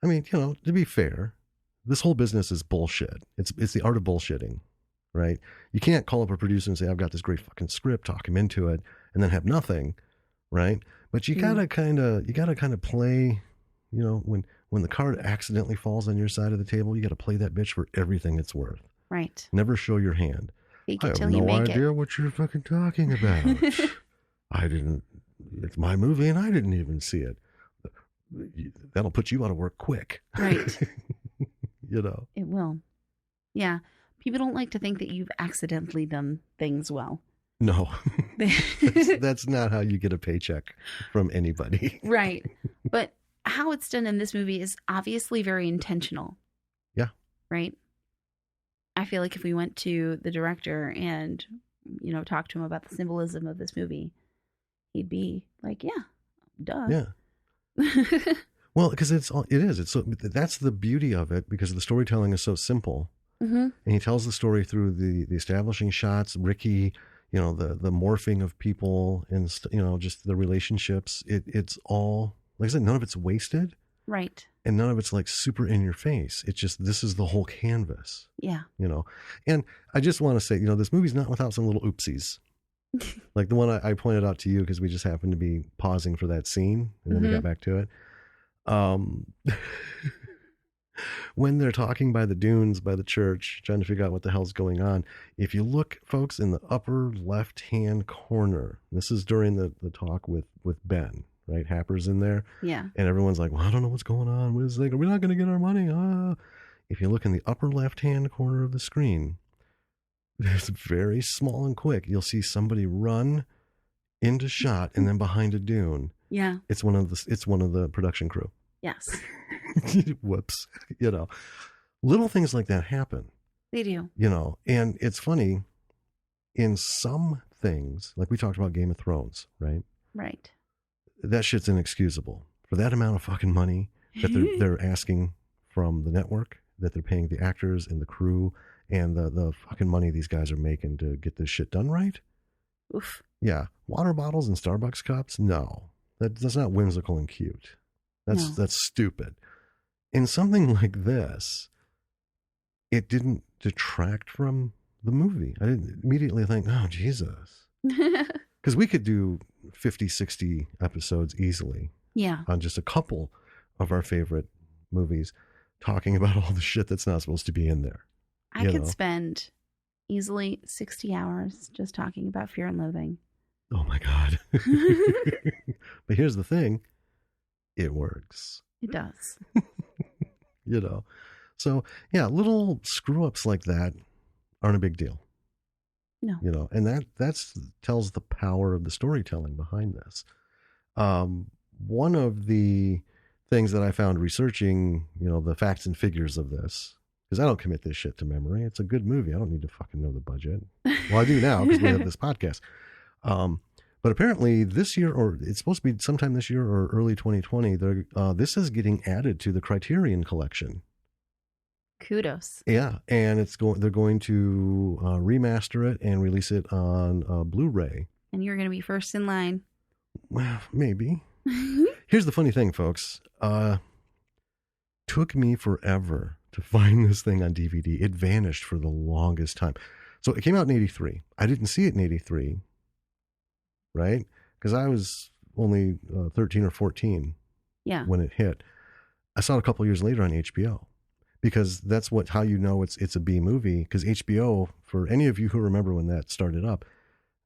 I mean, you know, to be fair, this whole business is bullshit. It's the art of bullshitting, right? You can't call up a producer and say, I've got this great fucking script, talk him into it, and then have nothing, right? But you gotta kind of play, you know, when the card accidentally falls on your side of the table, you gotta play that bitch for everything it's worth. Right. Never show your hand. Fake I it have till you no make idea it. what you're fucking talking about. It's my movie and I didn't even see it. That'll put you out of work quick. Right. You know. It will. Yeah. People don't like to think that you've accidentally done things well. No. That's not how you get a paycheck from anybody. Right. But how it's done in this movie is obviously very intentional. Yeah. Right? I feel like if we went to the director and, you know, talked to him about the symbolism of this movie, he'd be like, yeah, duh. Yeah. Well, because it is. It's so, that's the beauty of it, because the storytelling is so simple. Mm-hmm. And he tells the story through the establishing shots, Ricky, you know, the morphing of people and, you know, just the relationships. It's all, like I said, none of it's wasted. Right. And none of it's like super in your face. It's just, this is the whole canvas. Yeah. You know, and I just want to say, you know, this movie's not without some little oopsies. Like the one I pointed out to you because we just happened to be pausing for that scene and then we got back to it. When they're talking by the dunes, by the church, trying to figure out what the hell's going on. If you look, folks, in the upper left-hand corner, this is during the talk with Ben, right? Happer's in there. Yeah. And everyone's like, well, I don't know what's going on. What is like, we're not going to get our money. If you look in the upper left-hand corner of the screen, it's very small and quick. You'll see somebody run into shot and then behind a dune. Yeah. It's one of the production crew. Yes. Whoops. You know, little things like that happen. They do. You know, and it's funny in some things, like we talked about Game of Thrones, right? Right. That shit's inexcusable for that amount of fucking money that they're asking from the network, that they're paying the actors and the crew, and the fucking money these guys are making to get this shit done right. Oof. Yeah. Water bottles and Starbucks cups? No. That's not whimsical and cute. That's stupid. In something like this, it didn't detract from the movie. I didn't immediately think, oh, Jesus. Because we could do 50, 60 episodes easily. Yeah. On just a couple of our favorite movies, talking about all the shit that's not supposed to be in there. I could spend easily 60 hours just talking about Fear and Loathing. Oh my God. But here's the thing. It works. It does. You know. So, yeah, little screw-ups like that aren't a big deal. No. You know, and that's tells the power of the storytelling behind this. One of the things that I found researching, you know, the facts and figures of this, because I don't commit this shit to memory. It's a good movie. I don't need to fucking know the budget. Well, I do now because we have this podcast. But apparently this year, or it's supposed to be sometime this year or early 2020, this is getting added to the Criterion collection. Kudos. Yeah, and they're going to remaster it and release it on Blu-ray. And you're going to be first in line. Well, maybe. Here's the funny thing, folks. Took me forever to find this thing on DVD. It vanished for the longest time. So it came out in 83. I didn't see it in 83, right? Because I was only 13 or 14 when it hit. I saw it a couple years later on HBO. Because that's how you know it's a B movie. Because HBO, for any of you who remember when that started up,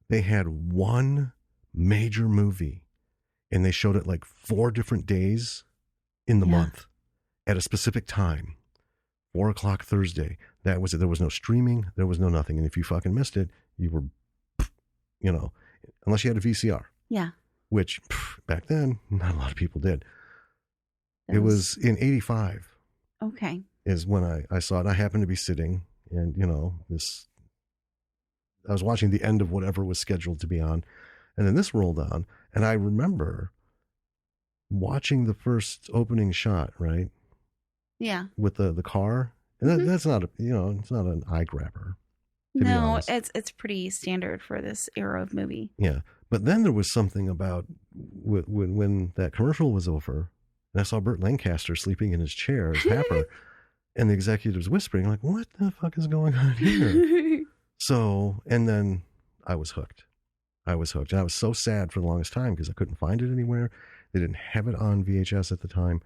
they had one major movie, and they showed it like 4 different days in the month at a specific time. 4:00 Thursday. That was it. There was no streaming. There was no nothing. And if you fucking missed it, you were, you know, unless you had a VCR. Yeah. Which back then, not a lot of people did. It was in 85. Okay. Is when I saw it. I happened to be sitting, and you know, I was watching the end of whatever was scheduled to be on, and then this rolled on, and I remember watching the first opening shot, right? Yeah. With the car, and that's not it's not an eye grabber. No, it's pretty standard for this era of movie. Yeah, but then there was something about when that commercial was over, and I saw Burt Lancaster sleeping in his chair as Happer. And the executives whispering, like, what the fuck is going on here? So, and then I was hooked. And I was so sad for the longest time because I couldn't find it anywhere. They didn't have it on VHS at the time.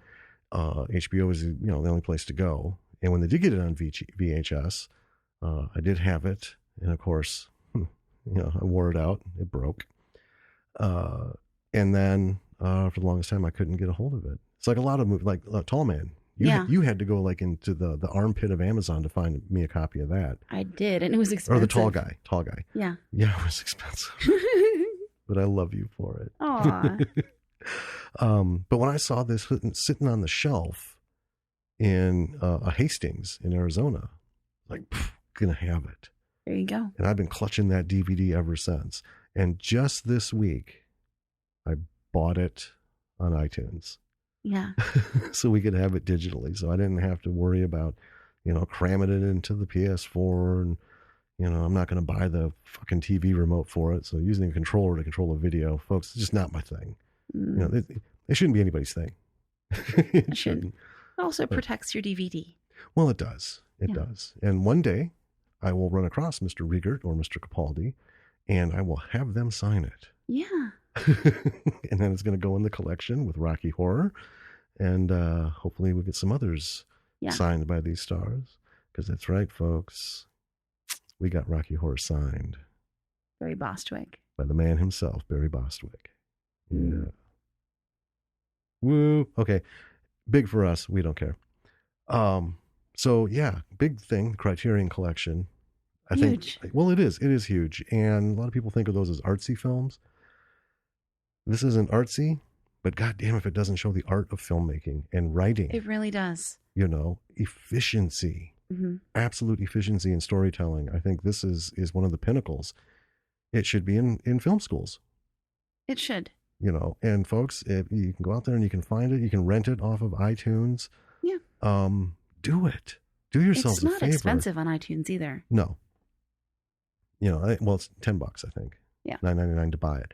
HBO was, the only place to go. And when they did get it on VHS, I did have it. And of course, I wore it out. It broke. And then for the longest time, I couldn't get a hold of it. It's like a lot of movies, like Tall Man. You had to go like into the armpit of Amazon to find me a copy of that. I did, and it was expensive. Or the Tall Guy. Yeah. Yeah, it was expensive. But I love you for it. Aww. But when I saw this sitting on the shelf in a Hastings in Arizona, like, gonna have it. There you go. And I've been clutching that DVD ever since. And just this week, I bought it on iTunes. Yeah. So we could have it digitally. So I didn't have to worry about, cramming it into the PS4. And, I'm not going to buy the fucking TV remote for it. So using a controller to control a video, folks, it's just not my thing. It shouldn't be anybody's thing. It shouldn't. It also protects your DVD. Well, it does. It does. And one day I will run across Mr. Riegert or Mr. Capaldi, and I will have them sign it. Yeah. And then it's going to go in the collection with Rocky Horror, and hopefully we'll get some others signed by these stars, because that's right, folks, we got Rocky Horror signed. Barry Bostwick. By the man himself, Barry Bostwick. Yeah. Woo. Okay. Big for us. We don't care. So yeah, big thing, Criterion collection. I think, well, it is huge. And a lot of people think of those as artsy films. This isn't artsy, but goddamn if it doesn't show the art of filmmaking and writing. It really does. Efficiency, absolute efficiency in storytelling. I think this is one of the pinnacles. It should be in film schools. It should. And folks, if you can go out there and you can find it, you can rent it off of iTunes. Yeah. Do it. Do yourselves a favor. It's not expensive on iTunes either. No. It's $10, I think. Yeah. $9.99 to buy it.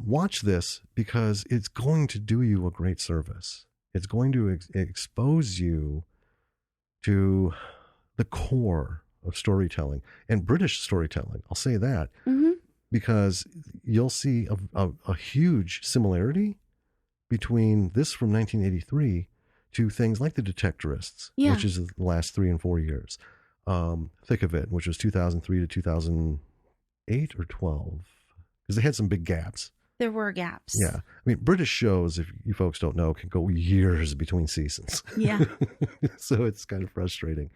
Watch this because it's going to do you a great service. It's going to expose you to the core of storytelling and British storytelling. I'll say that because you'll see a huge similarity between this from 1983 to things like The Detectorists, which is the last 3 and 4 years. thick of it, which was 2003 to 2008 or 12, because they had some big gaps. There were gaps. Yeah. I mean, British shows, if you folks don't know, can go years between seasons. Yeah. So it's kind of frustrating.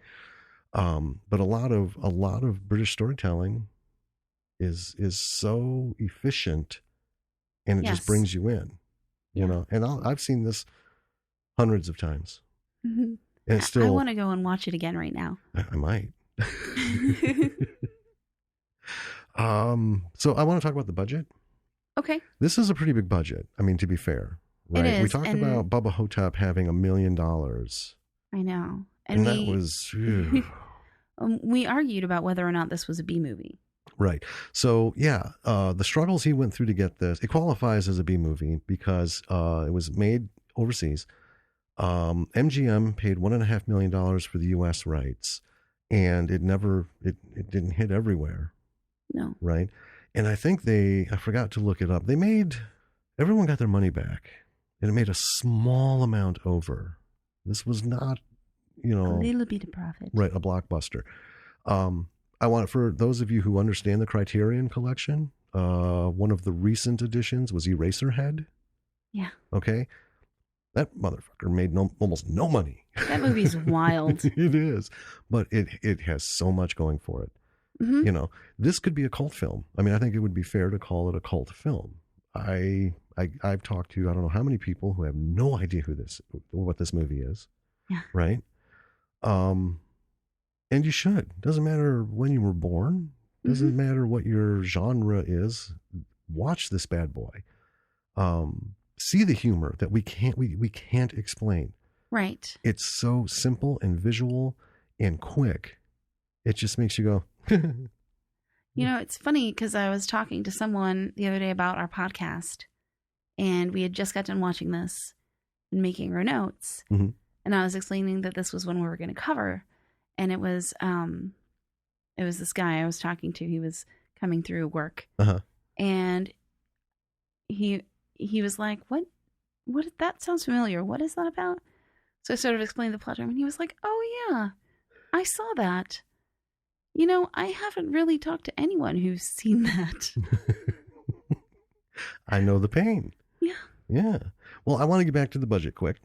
But a lot of British storytelling is so efficient, and it just brings you in, you know. And I've seen this hundreds of times. Mm-hmm. And it's still, I want to go and watch it again right now. I might. So I want to talk about the budget. Okay. This is a pretty big budget. I mean, to be fair, right? It is, we talked about Bubba Hotep having $1 million. I know. And that was... we argued about whether or not this was a B movie. Right. So, yeah, the struggles he went through to get this, it qualifies as a B movie because it was made overseas. MGM paid $1.5 million for the U.S. rights, and it didn't hit everywhere. No. Right. And I think I forgot to look it up. Everyone got their money back, and it made a small amount over. This was not, a little bit of profit. Right. A blockbuster. I want, for those of you who understand the Criterion Collection, one of the recent additions was Eraserhead. Yeah. Okay. That motherfucker made almost no money. That movie's wild. It is. But it has so much going for it. Mm-hmm. This could be a cult film. I mean, I think it would be fair to call it a cult film. I've talked to, I don't know how many people who have no idea what this movie is. Yeah. Right. And you should. Doesn't matter when you were born. Doesn't matter what your genre is. Watch this bad boy. See the humor that we can't explain. Right. It's so simple and visual and quick. It just makes you go. It's funny because I was talking to someone the other day about our podcast, and we had just got done watching this and making our notes. Mm-hmm. And I was explaining that this was one we were going to cover. And it was this guy I was talking to. He was coming through work, and he was like, "What? That sounds familiar. What is that about?" So I sort of explained the plot to him, and he was like, "Oh yeah, I saw that. I haven't really talked to anyone who's seen that." I know the pain. Yeah. Yeah. Well, I want to get back to the budget quick.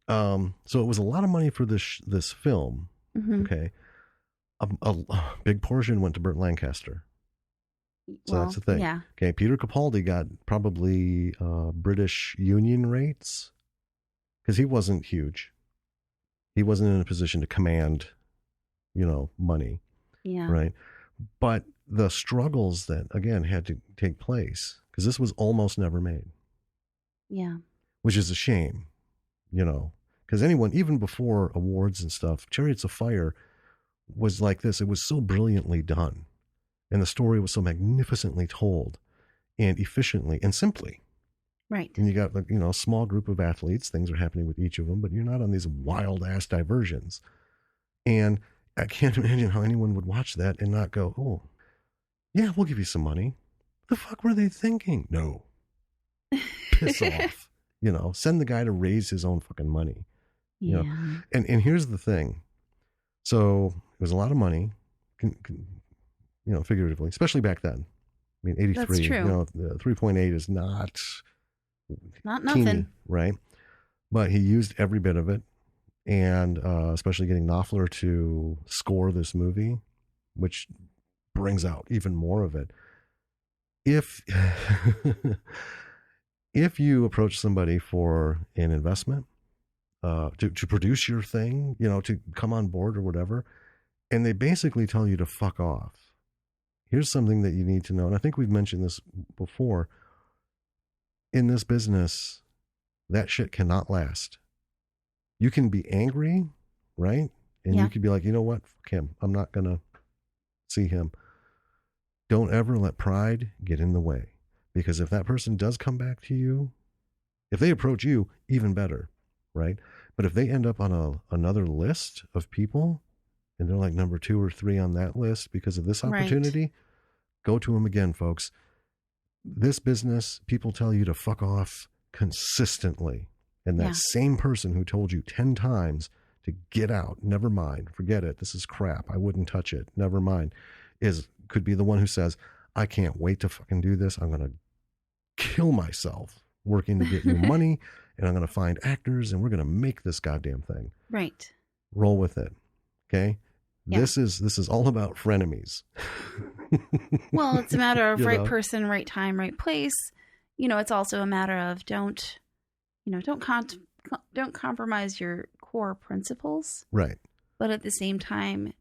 So it was a lot of money for this film. Mm-hmm. Okay. A big portion went to Burt Lancaster. So that's the thing. Yeah. Okay. Peter Capaldi got probably British union rates because he wasn't huge. He wasn't in a position to command, money. Yeah. Right. But the struggles that, again, had to take place, because this was almost never made. Yeah. Which is a shame, because anyone, even before awards and stuff, Chariots of Fire was like this. It was so brilliantly done. And the story was so magnificently told and efficiently and simply. Right. And you got, a small group of athletes. Things are happening with each of them, but you're not on these wild ass diversions. And I can't imagine how anyone would watch that and not go, "Oh, yeah, we'll give you some money." The fuck were they thinking? No. Piss off. Send the guy to raise his own fucking money. Yeah. And here's the thing. So it was a lot of money, figuratively, especially back then. I mean, 83, that's true. 3.8 is not nothing. Teeny, right? But he used every bit of it. And especially getting Knopfler to score this movie, which brings out even more of it. If you approach somebody for an investment, to produce your thing, to come on board or whatever, and they basically tell you to fuck off, here's something that you need to know. And I think we've mentioned this before. In this business, that shit cannot last. You can be angry, right? And you could be like, "You know what? Fuck him. I'm not going to see him." Don't ever let pride get in the way. Because if that person does come back to you, if they approach you, even better, right? But if they end up on another list of people, and they're like number 2 or 3 on that list because of this opportunity, go to them again, folks. This business, people tell you to fuck off consistently. And that same person who told you 10 times to get out, never mind, forget it, this is crap, I wouldn't touch it, never mind, could be the one who says, I can't wait to fucking do this. I'm going to kill myself working to get you money, and I'm going to find actors, and we're going to make this goddamn thing. Right. Roll with it. Okay. Yeah. This is all about frenemies. Well, it's a matter of You right know? person, right time, right place. It's also a matter of don't compromise your core principles, Right. but at the same time,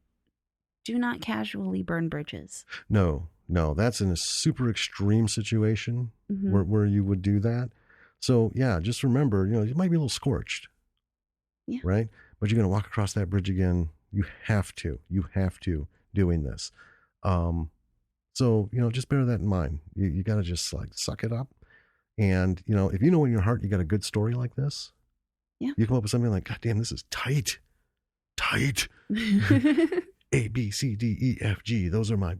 do not casually burn bridges. No, that's in a super extreme situation where you would do that. So yeah, just remember, you might be a little scorched. Yeah. Right. But you're going to walk across that bridge again. You have to doing this. So, just bear that in mind. You got to just like suck it up. And, if you know in your heart you got a good story like this, you come up with something like, God damn, this is tight. A, B, C, D, E, F, G. Those are my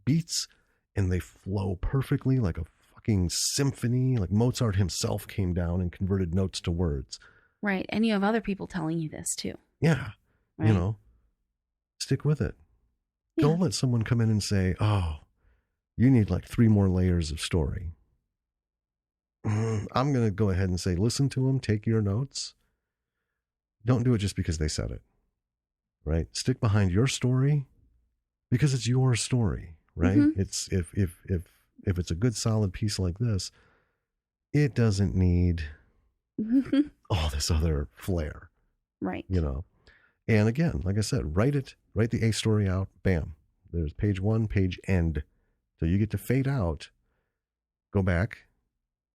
beats, and they flow perfectly like a fucking symphony. Like Mozart himself came down and converted notes to words. Right. And you have other people telling you this too. Yeah. Right? Stick with it. Yeah. Don't let someone come in and say, oh, you need like 3 more layers of story. I'm going to go ahead and say, listen to them, take your notes. Don't do it just because they said it, right? Stick behind your story because it's your story, right? It's if it's a good solid piece like this, it doesn't need all this other flair. Right. And again, like I said, write the A story out. Bam. There's page 1, page end. So you get to fade out, go back,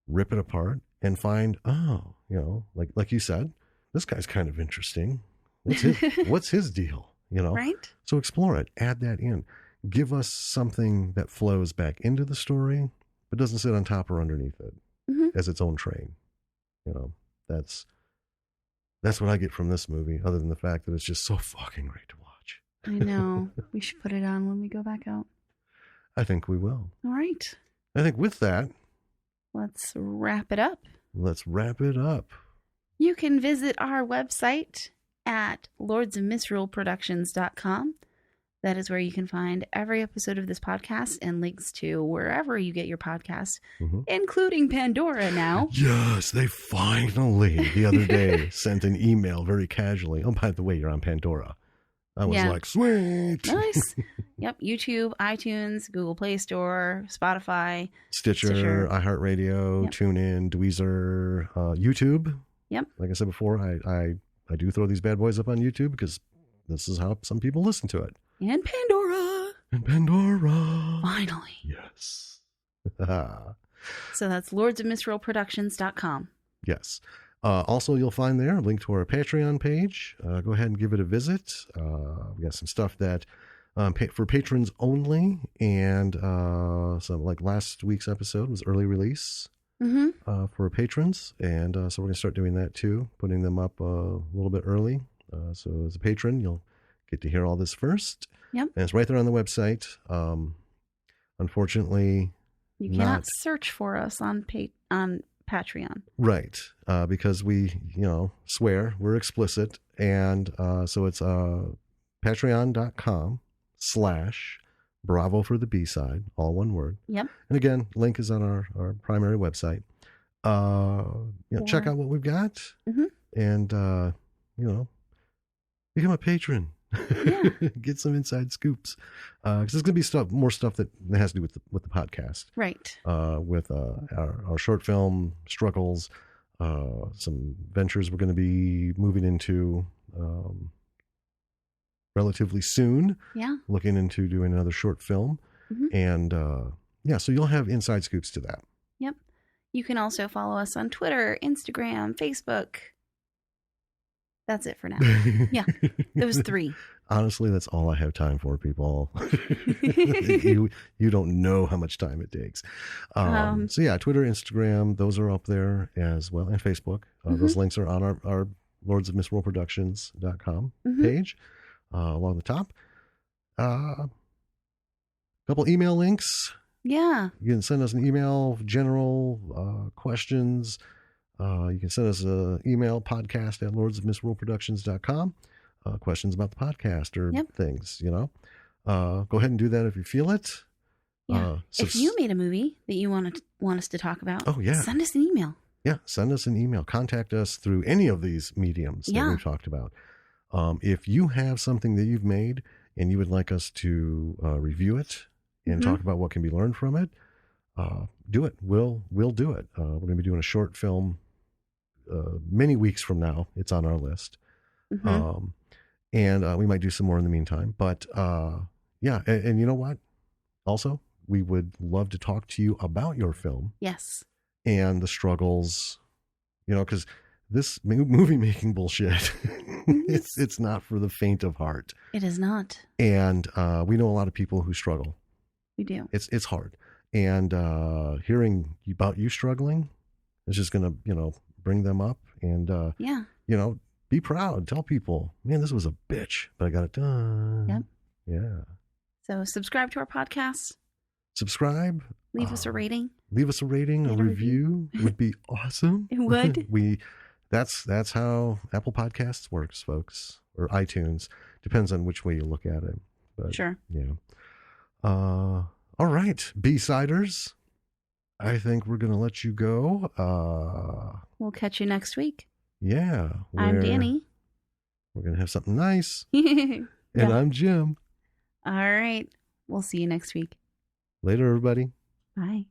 rip it apart, and find, like you said, this guy's kind of interesting. What's his deal? Right. So explore it, add that in, give us something that flows back into the story, but doesn't sit on top or underneath it as its own train. That's what I get from this movie, other than the fact that it's just so fucking great to watch. I know. We should put it on when we go back out. I think we will. All right. I think with that, let's wrap it up. You can visit our website at lordsofmisrulproductions.com. That is where you can find every episode of this podcast and links to wherever you get your podcasts, including Pandora now. Yes, they finally, the other day, sent an email very casually. Oh, by the way, you're on Pandora. I was like, sweet. Nice. Yep. YouTube, iTunes, Google Play Store, Spotify, Stitcher, iHeartRadio, TuneIn, Dweezer, YouTube. Yep. Like I said before, I do throw these bad boys up on YouTube because this is how some people listen to it. And Pandora. Finally. Yes. So that's lordsofmisrulproductions.com. Yes. Also, you'll find there a link to our Patreon page. Go ahead and give it a visit. We got some stuff that for patrons only, and some like last week's episode was early release for patrons, and so we're going to start doing that too, putting them up a little bit early. So as a patron, you'll get to hear all this first. Yep. And it's right there on the website. Unfortunately, you cannot search for us on Patreon. Right. Because we, swear, we're explicit. And so it's patreon.com/Bravo for the B-side, all one word. Yep. And again, link is on our primary website. Check out what we've got and, become a patron. Yeah. Get some inside scoops. Because there's going to be more stuff that has to do with the podcast. Right. With our short film struggles, some ventures we're going to be moving into relatively soon. Yeah. Looking into doing another short film. And so you'll have inside scoops to that. Yep. You can also follow us on Twitter, Instagram, Facebook. That's it for now. Yeah, those 3. Honestly, that's all I have time for, people. you don't know how much time it takes. So yeah, Twitter, Instagram, those are up there as well, and Facebook. Those links are on our lordsofmisrulproductions.com page along the top. A couple email links. Yeah. You can send us an email, general questions, You can send us an email, podcast@lordsofmissworldproductions.com. Questions about the podcast or things, Go ahead and do that if you feel it. Yeah. If you made a movie that you want us to talk about, send us an email. Yeah, send us an email. Contact us through any of these mediums that we've talked about. If you have something that you've made and you would like us to review it and talk about what can be learned from it, do it. We'll do it. We're going to be doing a short film many weeks from now. It's on our list. And we might do some more in the meantime. But and you know what? Also, we would love to talk to you about your film. Yes. And the struggles, because this movie making bullshit, it's not for the faint of heart. It is not. And we know a lot of people who struggle. We do. It's hard. And hearing about you struggling is just going to, bring them up and, be proud. Tell people, man, this was a bitch, but I got it done. Yep. Yeah. So subscribe to our podcast. Subscribe. Leave us a rating. Leave us a rating, a review. It would be awesome. It would. That's how Apple Podcasts works, folks, or iTunes. Depends on which way you look at it. But, sure. Yeah. All right, B-siders. I think we're going to let you go. We'll catch you next week. Yeah. I'm Danny. We're going to have something nice. And I'm Jim. All right. We'll see you next week. Later, everybody. Bye.